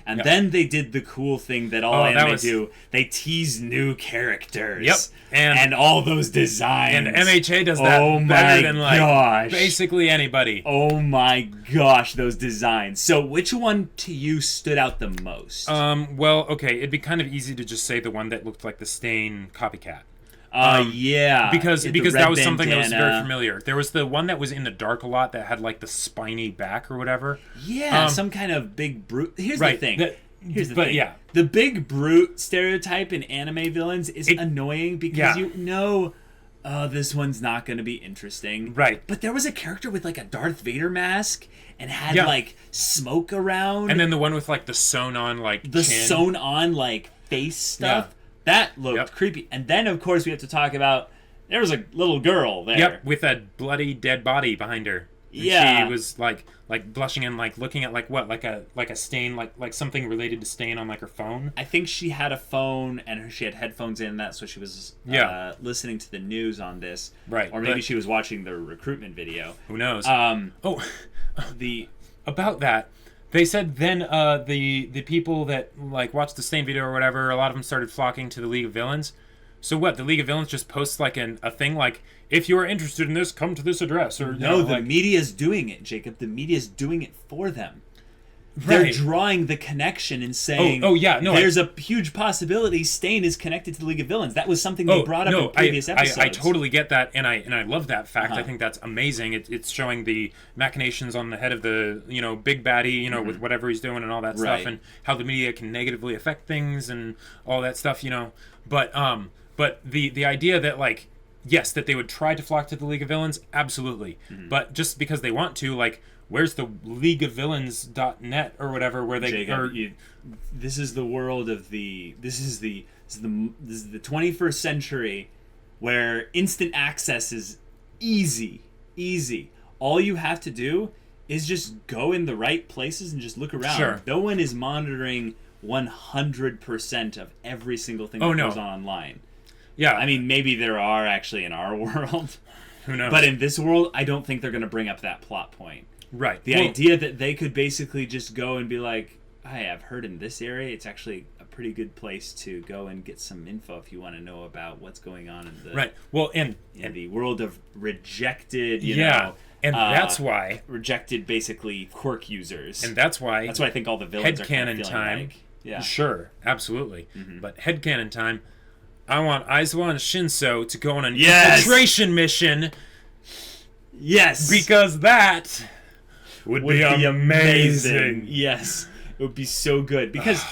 And Yep. then they did the cool thing that all anime do. They tease new characters. Yep. And all those designs. And MHA does that better than like basically anybody. Oh my gosh, those designs. So which one to you stood out the most? Well, okay, it'd be kind of easy to just say the one that looked like the Stain copycat. Yeah. Because that was something that was very familiar. There was the one that was in the dark a lot that had like the spiny back or whatever. Yeah, some kind of big brute. Here's the thing. Here's the thing. Yeah. The big brute stereotype in anime villains is annoying because you know, this one's not going to be interesting. Right. But there was a character with like a Darth Vader mask and had like smoke around. And then the one with like the sewn on like sewn on like face stuff. Yeah. That looked creepy. And then, of course, we have to talk about there was a little girl there. Yep, with a bloody dead body behind her. And she was like blushing and like looking at like what, like a stain, like something related to Stain on like her phone. I think she had a phone and she had headphones in that, so she was listening to the news on this. Right. Or maybe she was watching the recruitment video. Who knows? About that. They said then the people that like watched the Stain video or whatever, a lot of them started flocking to the League of Villains. So what? The League of Villains just posts like a thing like, if you are interested in this, come to this address. Or no, the media's doing it, Jacob. The media's doing it for them. They're drawing the connection and saying, there's a huge possibility Stain is connected to the League of Villains. That was something they brought up in previous episodes. I totally get that, and I love that fact. I think that's amazing. It's showing the machinations on the head of the big baddie, with whatever he's doing and all that stuff, and how the media can negatively affect things and all that stuff, But the idea that like, yes, that they would try to flock to the League of Villains, absolutely. But just because they want to, like, where's the leagueofvillains.net or whatever where they this is the world of this is the 21st century where instant access is easy. All you have to do is just go in the right places and just look around. Sure. No one is monitoring 100% of every single thing that goes on online. Yeah. I mean, maybe there are actually in our world. Who knows? But in this world, I don't think they're going to bring up that plot point. Right. The idea that they could basically just go and be like, hey, I've heard in this area, it's actually a pretty good place to go and get some info if you want to know about what's going on in the right. Well, in the world of rejected, and that's why rejected basically Quirk users, and that's why I think all the villains are kind of feeling time. Like, yeah, sure, absolutely. But headcanon time. I want Aizawa and Shinso to go on an infiltration mission. Yes, because that would be amazing. Yes, it would be so good because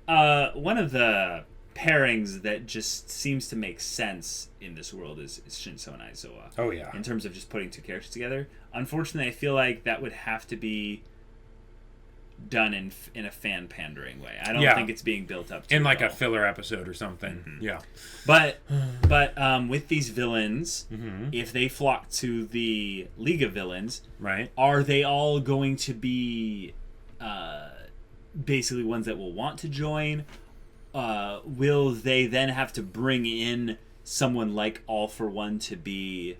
one of the pairings that just seems to make sense in this world is Shinso and Aizawa. Oh yeah. In terms of just putting two characters together. Unfortunately, I feel like that would have to be done in a fan pandering way. I don't think it's being built up in like a filler episode or something. Yeah. But with these villains, if they flock to the League of Villains, right, are they all going to be basically ones that will want to join? Will they then have to bring in someone like All For One to be,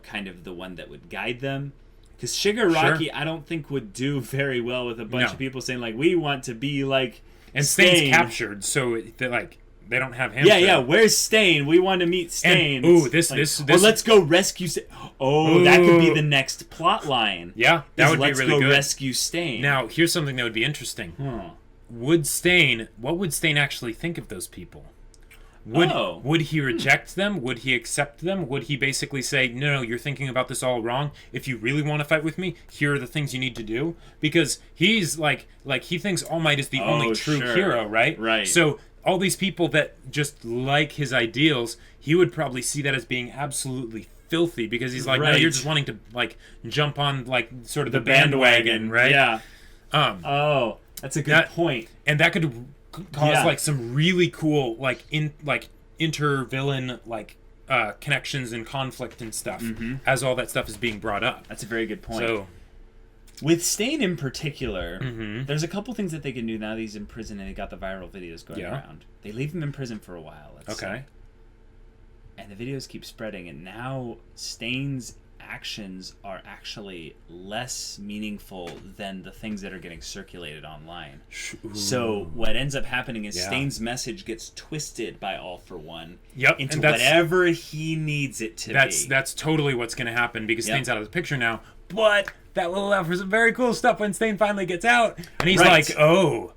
kind of the one that would guide them? Because Shigaraki, I don't think would do very well with a bunch of people saying like, we want to be like and Stain's captured, so they don't have him. Yeah. Where's Stain? We want to meet Stain. Ooh, this. Or let's go rescue Stain. That could be the next plot line. Yeah, that would be really good. Let's go rescue Stain. Now, here's something that would be interesting. What would Stain actually think of those people? Would he reject them? Would he accept them? Would he basically say, no, you're thinking about this all wrong. If you really want to fight with me, here are the things you need to do. Because he's like he thinks All Might is the only true hero, right? Right. So all these people that just like his ideals, he would probably see that as being absolutely filthy because he's like, no, you're just wanting to like jump on like sort of the bandwagon, right? Yeah. That's a good point. And that could cause like some really cool inter-villain connections and conflict and stuff as all that stuff is being brought up. That's a very good point. So with Stain in particular, there's a couple things that they can do now that he's in prison and they got the viral videos going around. They leave him in prison for a while, let's say. And the videos keep spreading, and now Stain's actions are actually less meaningful than the things that are getting circulated online. Ooh. So what ends up happening is Yeah. Stain's message gets twisted by All For One Yep, into and that's- whatever he needs it to be. That's totally what's going to happen because Yep. Stain's out of the picture now. But that will allow for some very cool stuff when Stain finally gets out, and he's Right. like, "Oh,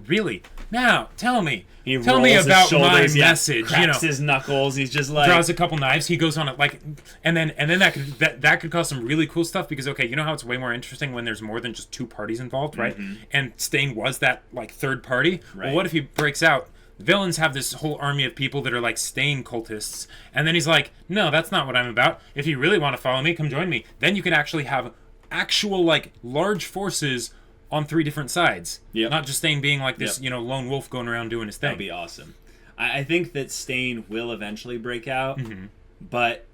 really? Now tell me, He tell me rolls his about my shoulders, yeah, message." cracks his knuckles. He's just like, draws a couple knives. He goes on it like, and then that could cause some really cool stuff because okay, you know how it's way more interesting when there's more than just two parties involved, right? And Stain was that like third party. Right. Well, what if he breaks out? Villains have this whole army of people that are like Stain cultists, and then he's like, "No, that's not what I'm about. If you really want to follow me, come join me." Then you can actually have actual like large forces on 3 different sides. Yep. Not just Stain being like this, Yep. lone wolf going around doing his thing. that'd be awesome. I think that Stain will eventually break out, but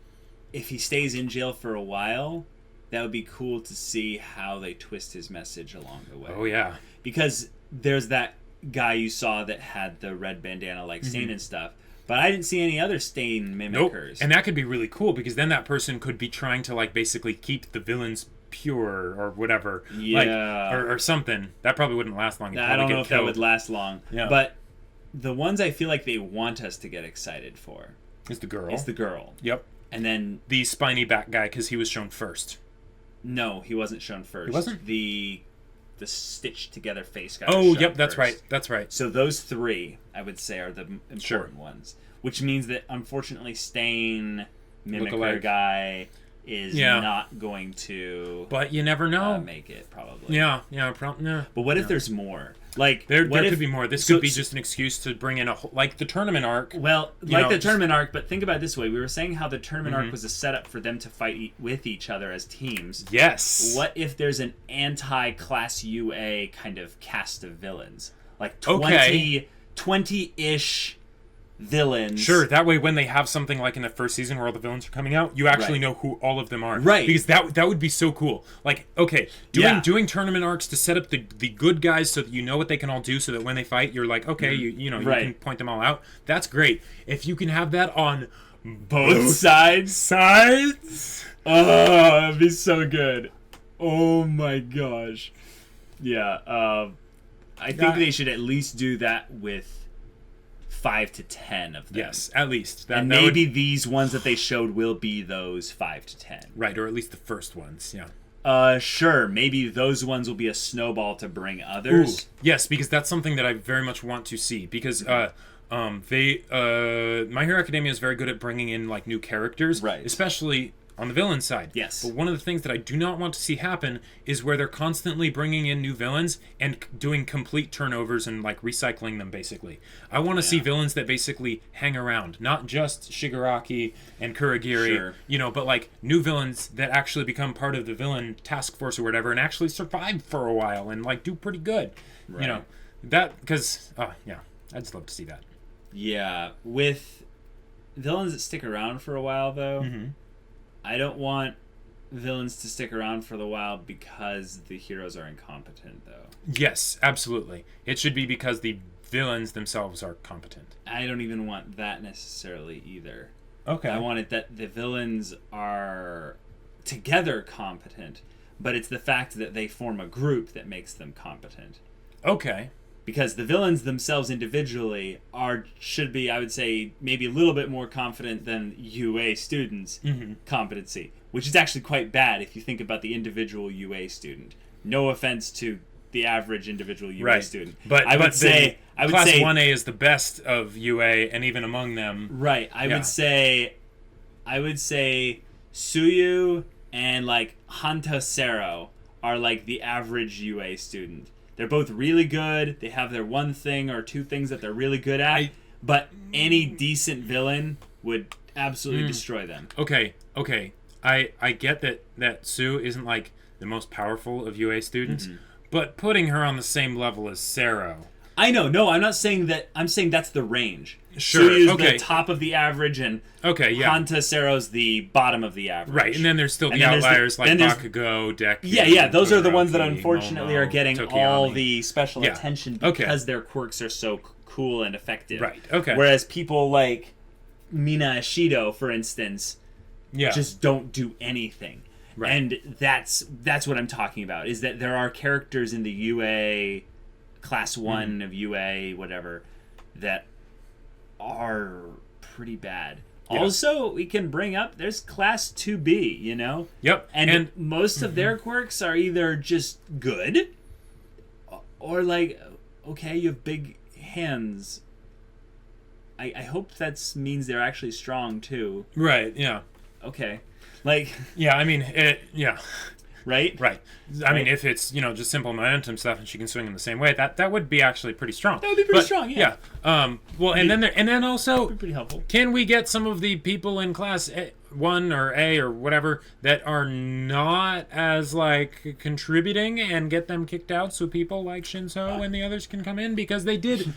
if he stays in jail for a while, that would be cool to see how they twist his message along the way. Oh yeah. Because there's that guy you saw that had the red bandana like Stain and stuff, but I didn't see any other Stain Nope. mimickers. And that could be really cool because then that person could be trying to like basically keep the villains pure or whatever. Yeah. Like, or something. That probably wouldn't last long. You'd I probably don't know get if that killed. would last long. Yeah. But the ones I feel like they want us to get excited for Is the girl. is the girl. Yep. And then, The spiny back guy because he was shown first. no, he wasn't shown first. He wasn't? The stitched together face guy. Oh, was shown yep, that's first. right. That's right. So those 3, I would say, are the important Sure. ones. Which means that, unfortunately, Stain, Mimicker Look-alike. guy, is Yeah. not going to But you never know. make it, probably. yeah. But what if there's more? Like, There what if, could be more. This so- could be just an excuse to bring in like the tournament arc. Well, You like know, the just- tournament arc, but think about it this way. We were saying how the tournament arc was a setup for them to fight with each other as teams. Yes. What if there's an anti-class UA kind of cast of villains? Like Okay. 20-ish villains. Sure, that way when they have something like in the first season where all the villains are coming out, you actually Right. know who all of them are. Right. Because that would be so cool. Like, okay, Yeah. doing tournament arcs to set up the good guys so that you know what they can all do so that when they fight, you're like, okay, you Right. can point them all out. That's great. If you can have that on Both sides. Oh, that'd be so good. Oh my gosh. Yeah, I think That- they should at least do that with 5 to 10 of them. Yes, at least. And that would- maybe these ones that they showed will be those 5 to 10. right, or at least the first ones, yeah. Sure. Maybe those ones will be a snowball to bring Ooh, others. yes, because that's something that I very much want to see. Because My Hero Academia is very good at bringing in like new characters, Right. especially on the villain side. Yes. But one of the things that I do not want to see happen is where they're constantly bringing in new villains and doing complete turnovers and like recycling them. Basically, I want to see villains that basically hang around, not just Shigaraki and Kurogiri, Sure. but like new villains that actually become part of the villain task force or whatever and actually survive for a while and like do pretty good. Right. That because yeah, I'd just love to see that. Yeah. With villains that stick around for a while, though, I don't want villains to stick around for a while because the heroes are incompetent, though. Yes, absolutely. It should be because the villains themselves are competent. I don't even want that necessarily either. Okay. I want it that the villains are together competent, but it's the fact that they form a group that makes them competent. Okay. Because the villains themselves individually should be, I would say, maybe a little bit more confident than UA students' competency, which is actually quite bad if you think about the individual UA student. No offense to the average individual UA student, But I would say Class 1A is the best of UA, and even among them. right. I would say Suyu and like Hantasero are like the average UA student. They're both really good. They have their one thing or two things that they're really good at. But any decent villain would absolutely destroy them. Okay. I get that Sue isn't like the most powerful of UA students, but putting her on the same level as Sero. I know. No, I'm not saying that. I'm saying that's the range. Sure, Suyu's okay. the top of the average, and Hantasero's the bottom of the average. Right, and then there's still And the then there's the- outliers like then there's- Bakugo, Deku. Yeah, those are the ones that Todoroki, unfortunately Momo, are getting Tokiyami. all the special Yeah, attention okay. because their quirks are so cool and effective. Right, okay. Whereas people like Mina Ashido, for instance, just don't do anything. Right. And that's what I'm talking about, is that there are characters in the UA, Class 1 of UA, whatever, that are pretty bad. Yeah. Also, we can bring up, there's Class 2B, you know? Yep. And most of their quirks are either just good, or like, okay, you have big hands. I hope that means they're actually strong, too. Right, yeah. Okay. Like... Yeah, I mean, yeah. Right? Right. I mean, if it's, just simple momentum stuff and she can swing in the same way, that would be actually pretty strong. That would be pretty strong, yeah. Well, and then also, pretty helpful. Can we get some of the people in Class 1 or A or whatever that are not as, like, contributing and get them kicked out so people like Shinso and the others can come in? Because they did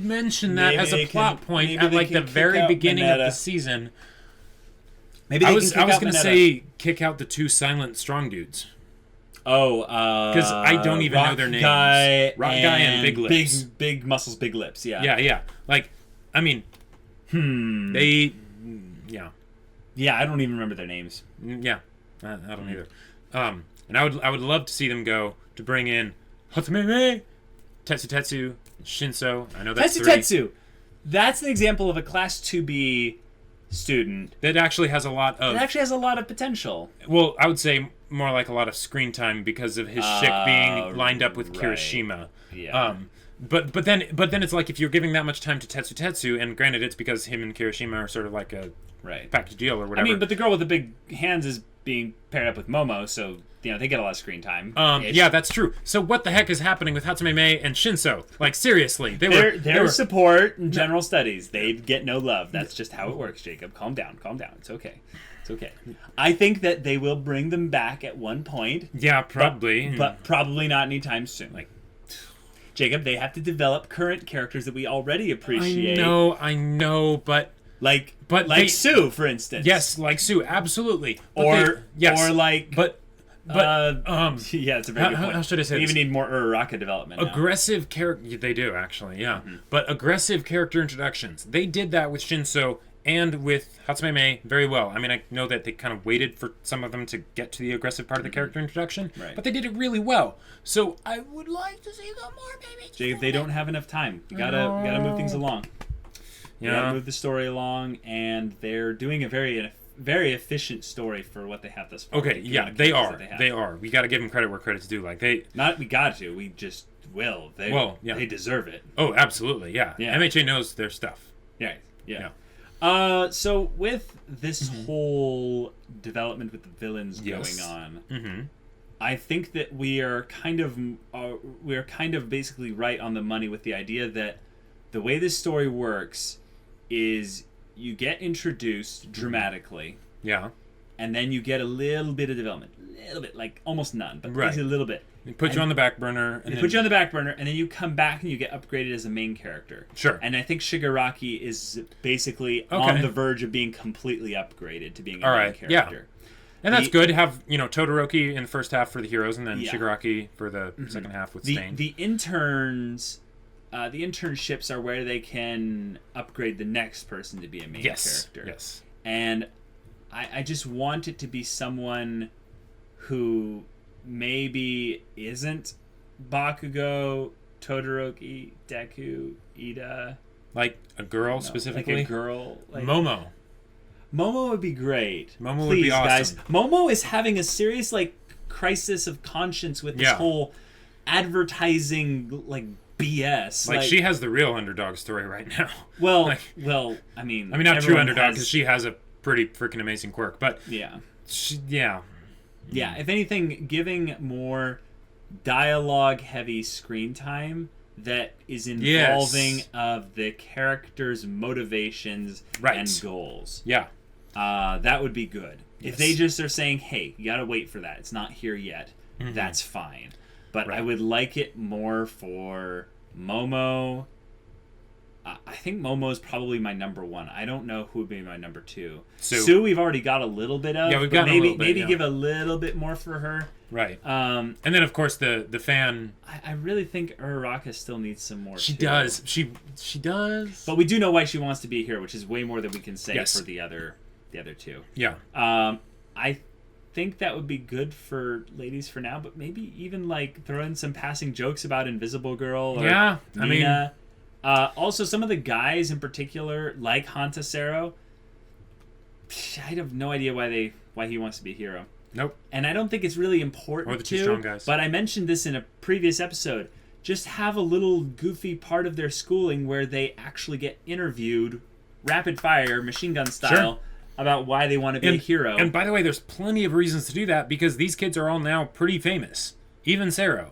mention that as a plot point at, like, the very beginning of the season. Maybe I was gonna say kick out the 2 silent strong dudes. Oh, because I don't even know their names. Rock Guy and Big Lips. Big muscles, big lips. Yeah. Yeah. Like, I mean, they, yeah. Yeah, I don't even remember their names. Yeah, I don't either. And I would love to see them go to bring in Hatsumeme, Tetsu, Shinso. I know that's Tetsu. That's an example of a Class 2B student that actually has a lot of... It actually has a lot of potential. Well, I would say more like a lot of screen time because of his ship being lined up with Kirishima. Yeah. But then it's like if you're giving that much time to Tetsu, and granted it's because him and Kirishima are sort of like a package deal or whatever. I mean, but the girl with the big hands is being paired up with Momo, so they get a lot of screen time. Yeah, that's true. So what the heck is happening with Hatsumeme and Shinso? Like, seriously, they were support in general studies. They get no love. That's just how it works, Jacob. Calm down. It's okay. I think that they will bring them back at one point. Yeah, probably. But probably not anytime soon. Like, Jacob, they have to develop current characters that we already appreciate. I know, but... Like Sue, for instance. Yes, like Sue, absolutely. Or yeah, it's a very good point. How should I say we this? even need more Uraraka development. Aggressive character... They do, actually, yeah. Mm-hmm. But aggressive character introductions. They did that with Shinso and with Hatsumeme very well. I mean, I know that they kind of waited for some of them to get to the aggressive part of the character introduction, but they did it really well. So I would like to see them more, baby. Jacob, they don't have enough time. You gotta move things along. You gotta move the story along, and they're doing a very, very efficient story for what they have this far. Okay, yeah, they are. They are. We gotta give them credit where credit's due. Like we got to. We just will. They deserve it. Oh, absolutely. Yeah. MHA knows their stuff. Yeah. So with this whole development with the villains going on, I think that we are kind of basically right on the money with the idea that the way this story works is you get introduced dramatically, and then you get a little bit of development, like almost none, but basically a little bit. They put you on the back burner. And then you come back and you get upgraded as a main character. Sure. And I think Shigaraki is basically on the verge of being completely upgraded to being a main character. Yeah. And that's good. Have Todoroki in the first half for the heroes, and then Shigaraki for the second half with Stain. The internships are where they can upgrade the next person to be a main character. Yes. And I just want it to be someone who maybe isn't Bakugo, Todoroki, Deku, Ida. Like a girl specifically? Like a girl. Like Momo. Momo would be great. Momo would be awesome. Guys. Momo is having a serious crisis of conscience with this whole advertising BS. Like she has the real underdog story right now. Well, I mean not true underdog because she has a pretty freaking amazing quirk, but yeah. Yeah, if anything, giving more dialogue-heavy screen time that is involving of the characters' motivations and goals. Yeah. That would be good. Yes. If they just are saying, hey, you gotta wait for that, it's not here yet, that's fine. But I would like it more for Momo. I think Momo is probably my number one. I don't know who would be my number two. Sue we've already got a little bit of. Yeah, we've got maybe a little bit, give a little bit more for her. Right. And then of course the fan. I really think Uraraka still needs some more. She too. does. She does. But we do know why she wants to be a hero, which is way more than we can say Yes. for the other two. Yeah. I think that would be good for ladies for now, but maybe even like throw in some passing jokes about Invisible Girl or Yeah, I Nina. Also, some of the guys in particular, like Hantasero, I have no idea why he wants to be a hero. Nope. And I don't think it's really important Or the two strong guys. But I mentioned this in a previous episode. Just have a little goofy part of their schooling where they actually get interviewed, rapid fire, machine gun style, Sure. about why they want to be a hero. And by the way, there's plenty of reasons to do that because these kids are all now pretty famous. Even Sero.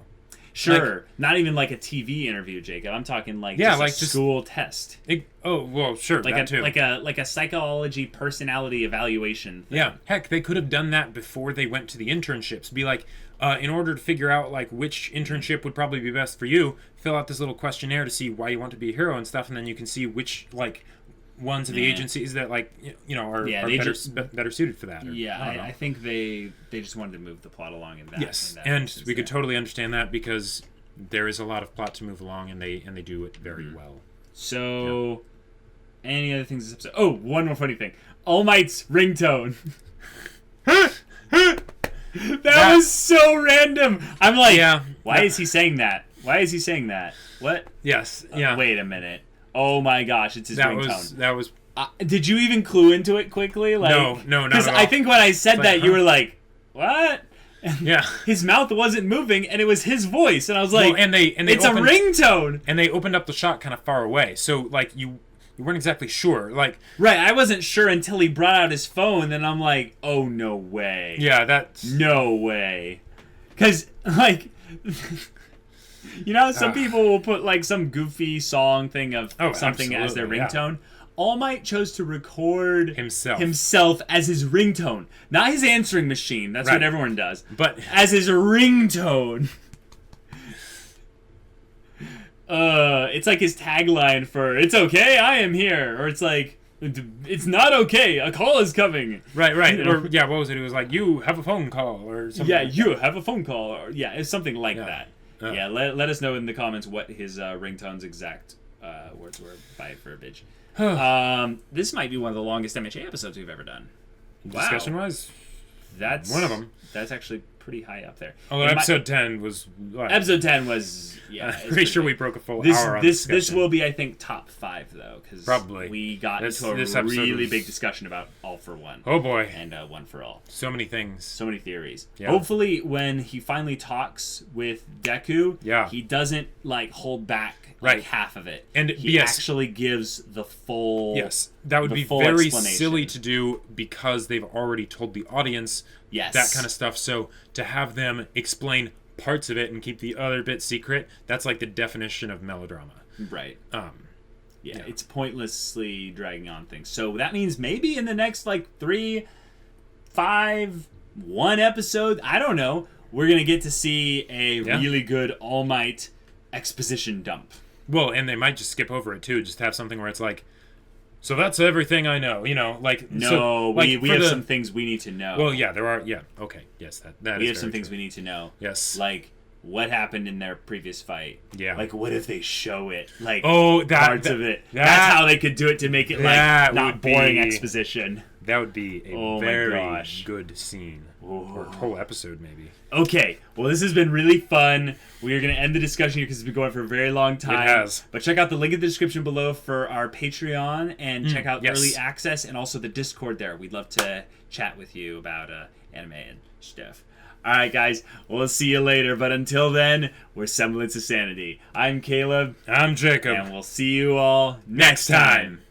Sure, not even like a TV interview, Jacob. I'm talking like Yeah, just like a just- school test, Oh, well, sure, like that too. like a psychology personality evaluation thing. Yeah, heck, they could have done that before they went to the internships. Be like, in order to figure out like which internship would probably be best for you, fill out this little questionnaire to see why you want to be a hero and stuff, and then you can see which like ones of the agencies that like are better suited for that. I think they just wanted to move the plot along in that. Yes, in that and instance we could there. totally understand that because there is a lot of plot to move along, and they do it very Mm-hmm. well. So, any other things this episode? Oh, one more funny thing. All Might's ringtone. that was so random. I'm like, why is he saying that? Why is he saying that? What? Yes. Yeah. Wait a minute. Oh my gosh, it's his ringtone. That was. Did you even clue into it quickly? Like, No, not because at all. I think when I said that, you were like, "What?" Yeah. His mouth wasn't moving, and it was his voice, and I was like, and they "It's opened, a ringtone." And they opened up the shot kind of far away, so like you weren't exactly sure. Like, Right, I wasn't sure until he brought out his phone, and I'm like, "Oh no way!" yeah, that's No way. Because like. You know, some people will put like some goofy song thing of something as their ringtone. Yeah. All Might chose to record himself as his ringtone, not his answering machine. That's what everyone does. But as his ringtone. It's like his tagline for "It's okay, I am here," or it's like "It's not okay, a call is coming." Right. Or what was it? It was like, "You have a phone call," or something. Yeah, you have a phone call, or it's something like that. Yeah, let us know in the comments what his ringtone's exact words were by verbiage. This might be one of the longest MHA episodes we've ever done. Discussion-wise, that's one of them. That's actually pretty high up there. Oh, episode 10 was... Episode 10 was, I'm pretty sure we broke a full hour on this will be, I think, top 5, though, because probably we got into a really big discussion about All for One. Oh, boy. And One for All. So many things. So many theories. Yeah. Hopefully, when he finally talks with Deku, he doesn't, like, hold back half of it. And he actually gives the full... Yes, that would be very silly to do because they've already told the audience that kind of stuff. So to have them explain parts of it and keep the other bit secret, that's like the definition of melodrama. Right. Yeah, it's pointlessly dragging on things. So that means maybe in the next, like, 3, 5, 1 episode, I don't know, we're going to get to see a really good All Might exposition dump. Well, and they might just skip over it, too. Just have something where it's like, so that's everything I know, like... No, so, like, we have some things we need to know. Well, yeah, there are, okay, yes, that we is have some true. things we need to know. Yes. Like, what happened in their previous fight? Yeah. Like, what if they show it? Like, parts of it. That's how they could do it to make it, like, not boring exposition. That would be a very good scene. Or whole episode, maybe. Okay, well, this has been really fun. We are going to end the discussion here because it's been going for a very long time. It has. But check out the link in the description below for our Patreon and check out early access and also the Discord there. We'd love to chat with you about anime and stuff. All right, guys, we'll see you later. But until then, we're Semblance of Sanity. I'm Caleb. I'm Jacob. And we'll see you all next time.